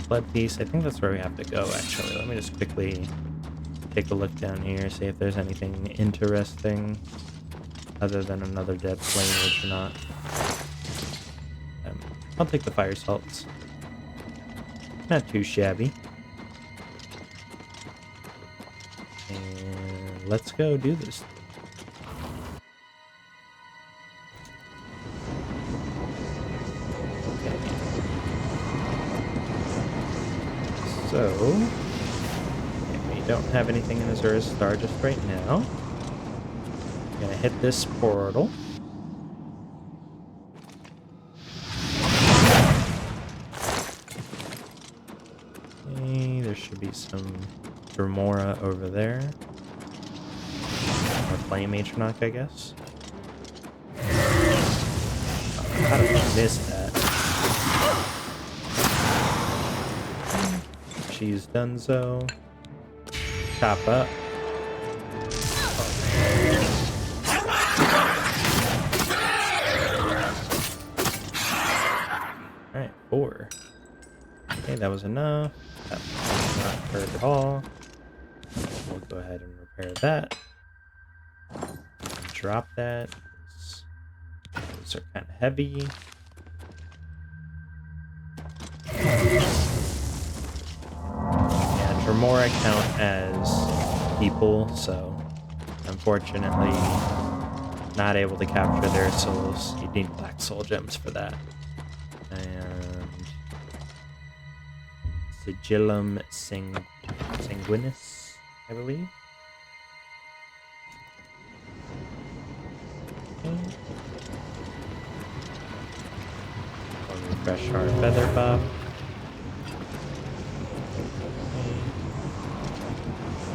Blood Piece, I think that's where we have to go, actually. Let me just quickly take a look down here, see if there's anything interesting other than another dead flame, which or not. I'll take the fire salts. Not too shabby. And let's go do this. Okay. So, we don't have anything in Azura Star just right now. I'm gonna hit this portal. Okay, there should be some Dremora over there. Or Flame Atronach, I guess. Oh, how did I miss that? She's done so. Top up. Alright, 4. Okay, that was enough. That was not hurt at all. We'll go ahead and repair that. Drop that. Those are kind of heavy. Yeah, Dremora count as people, so unfortunately not able to capture their souls. You need black soul gems for that. And Sigillum Sanguinis, I believe. We'll refresh our feather buff.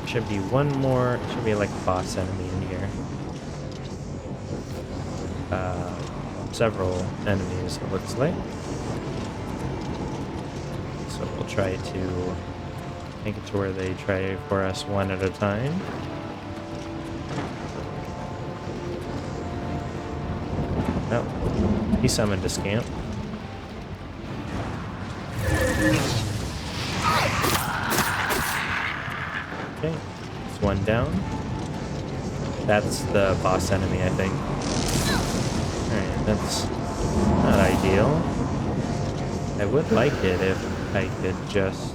Should be one more, should be like a boss enemy in here. Several enemies, it looks like. So we'll try to make it to where they try for us one at a time. Oh, he summoned a scamp. Okay, it's one down. That's the boss enemy, I think. Alright, that's not ideal. I would like it if I could just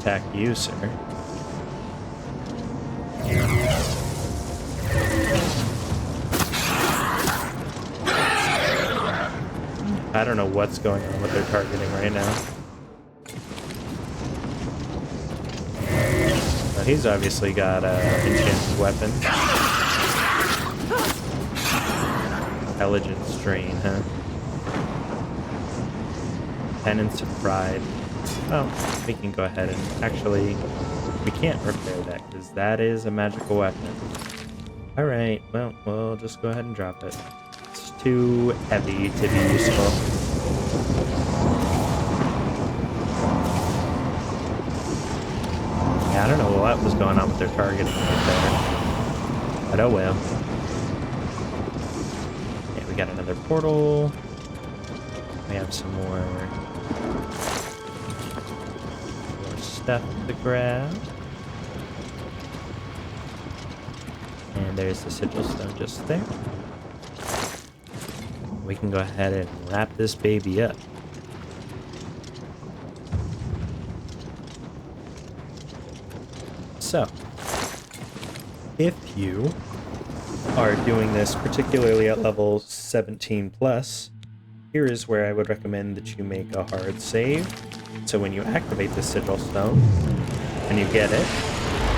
attack you, sir. I don't know what's going on with their targeting right now. Well, he's obviously got an enchanted weapon. Intelligent strain, huh? Penance of pride. Well, we can go ahead and actually, we can't repair that because that is a magical weapon. Alright, well, we'll just go ahead and drop it. It's too heavy to be useful. Yeah, I don't know what was going on with their targeting right there. But oh well. Okay, we got another portal. We have some more stuff to grab. And there's the sigil stone just there. We can go ahead and wrap this baby up. So, if you are doing this particularly at level 17 plus, here is where I would recommend that you make a hard save. So when you activate the sigil stone and you get it,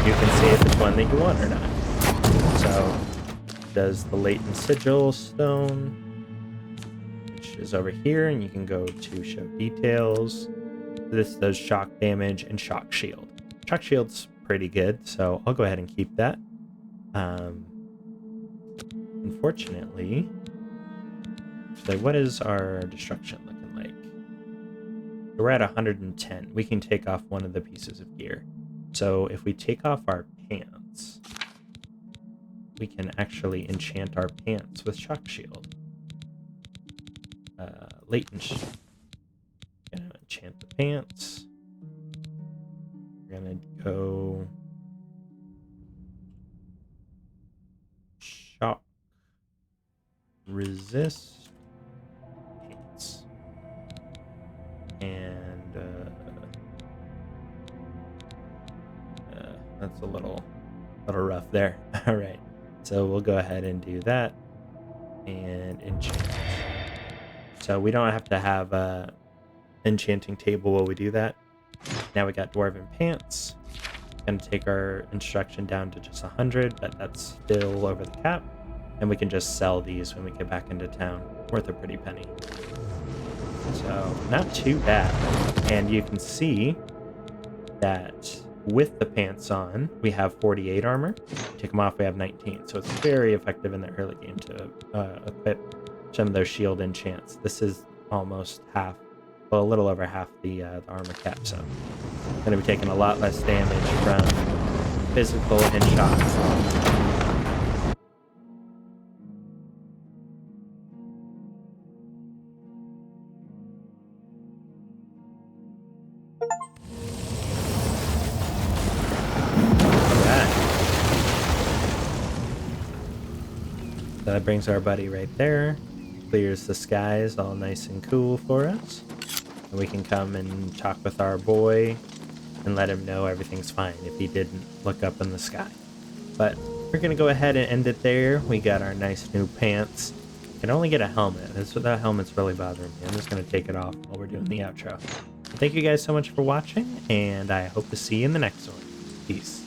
you can see if it's one that you want or not. So, does the latent sigil stone, which is over here, and you can go to show details. This does shock damage and shock shield. Shock shield's pretty good, so I'll go ahead and keep that. Unfortunately, so what is our destruction looking like? We're at 110. We can take off one of the pieces of gear. So if we take off our pants, we can actually enchant our pants with shock shield. Latent. Gonna enchant the pants. We're gonna go shock resist pants. And that's a little rough there. All right, so we'll go ahead and do that and enchant. So we don't have to have a enchanting table while we do that. Now we got dwarven pants. Gonna take our instruction down to just 100, but that's still over the cap. And we can just sell these when we get back into town. Worth a pretty penny. So not too bad. And you can see that with the pants on, we have 48 armor. Take them off, we have 19. So it's very effective in the early game to equip some of those shield enchants. This is almost half, well, a little over half the armor cap. So I'm going to be taking a lot less damage from physical and shock. So that brings our buddy right there. Clears the skies all nice and cool for us. And we can come and talk with our boy and let him know everything's fine if he didn't look up in the sky. But we're going to go ahead and end it there. We got our nice new pants. Can only get a helmet. That helmet's really bothering me. I'm just going to take it off while we're doing the outro. Thank you guys so much for watching, and I hope to see you in the next one. Peace.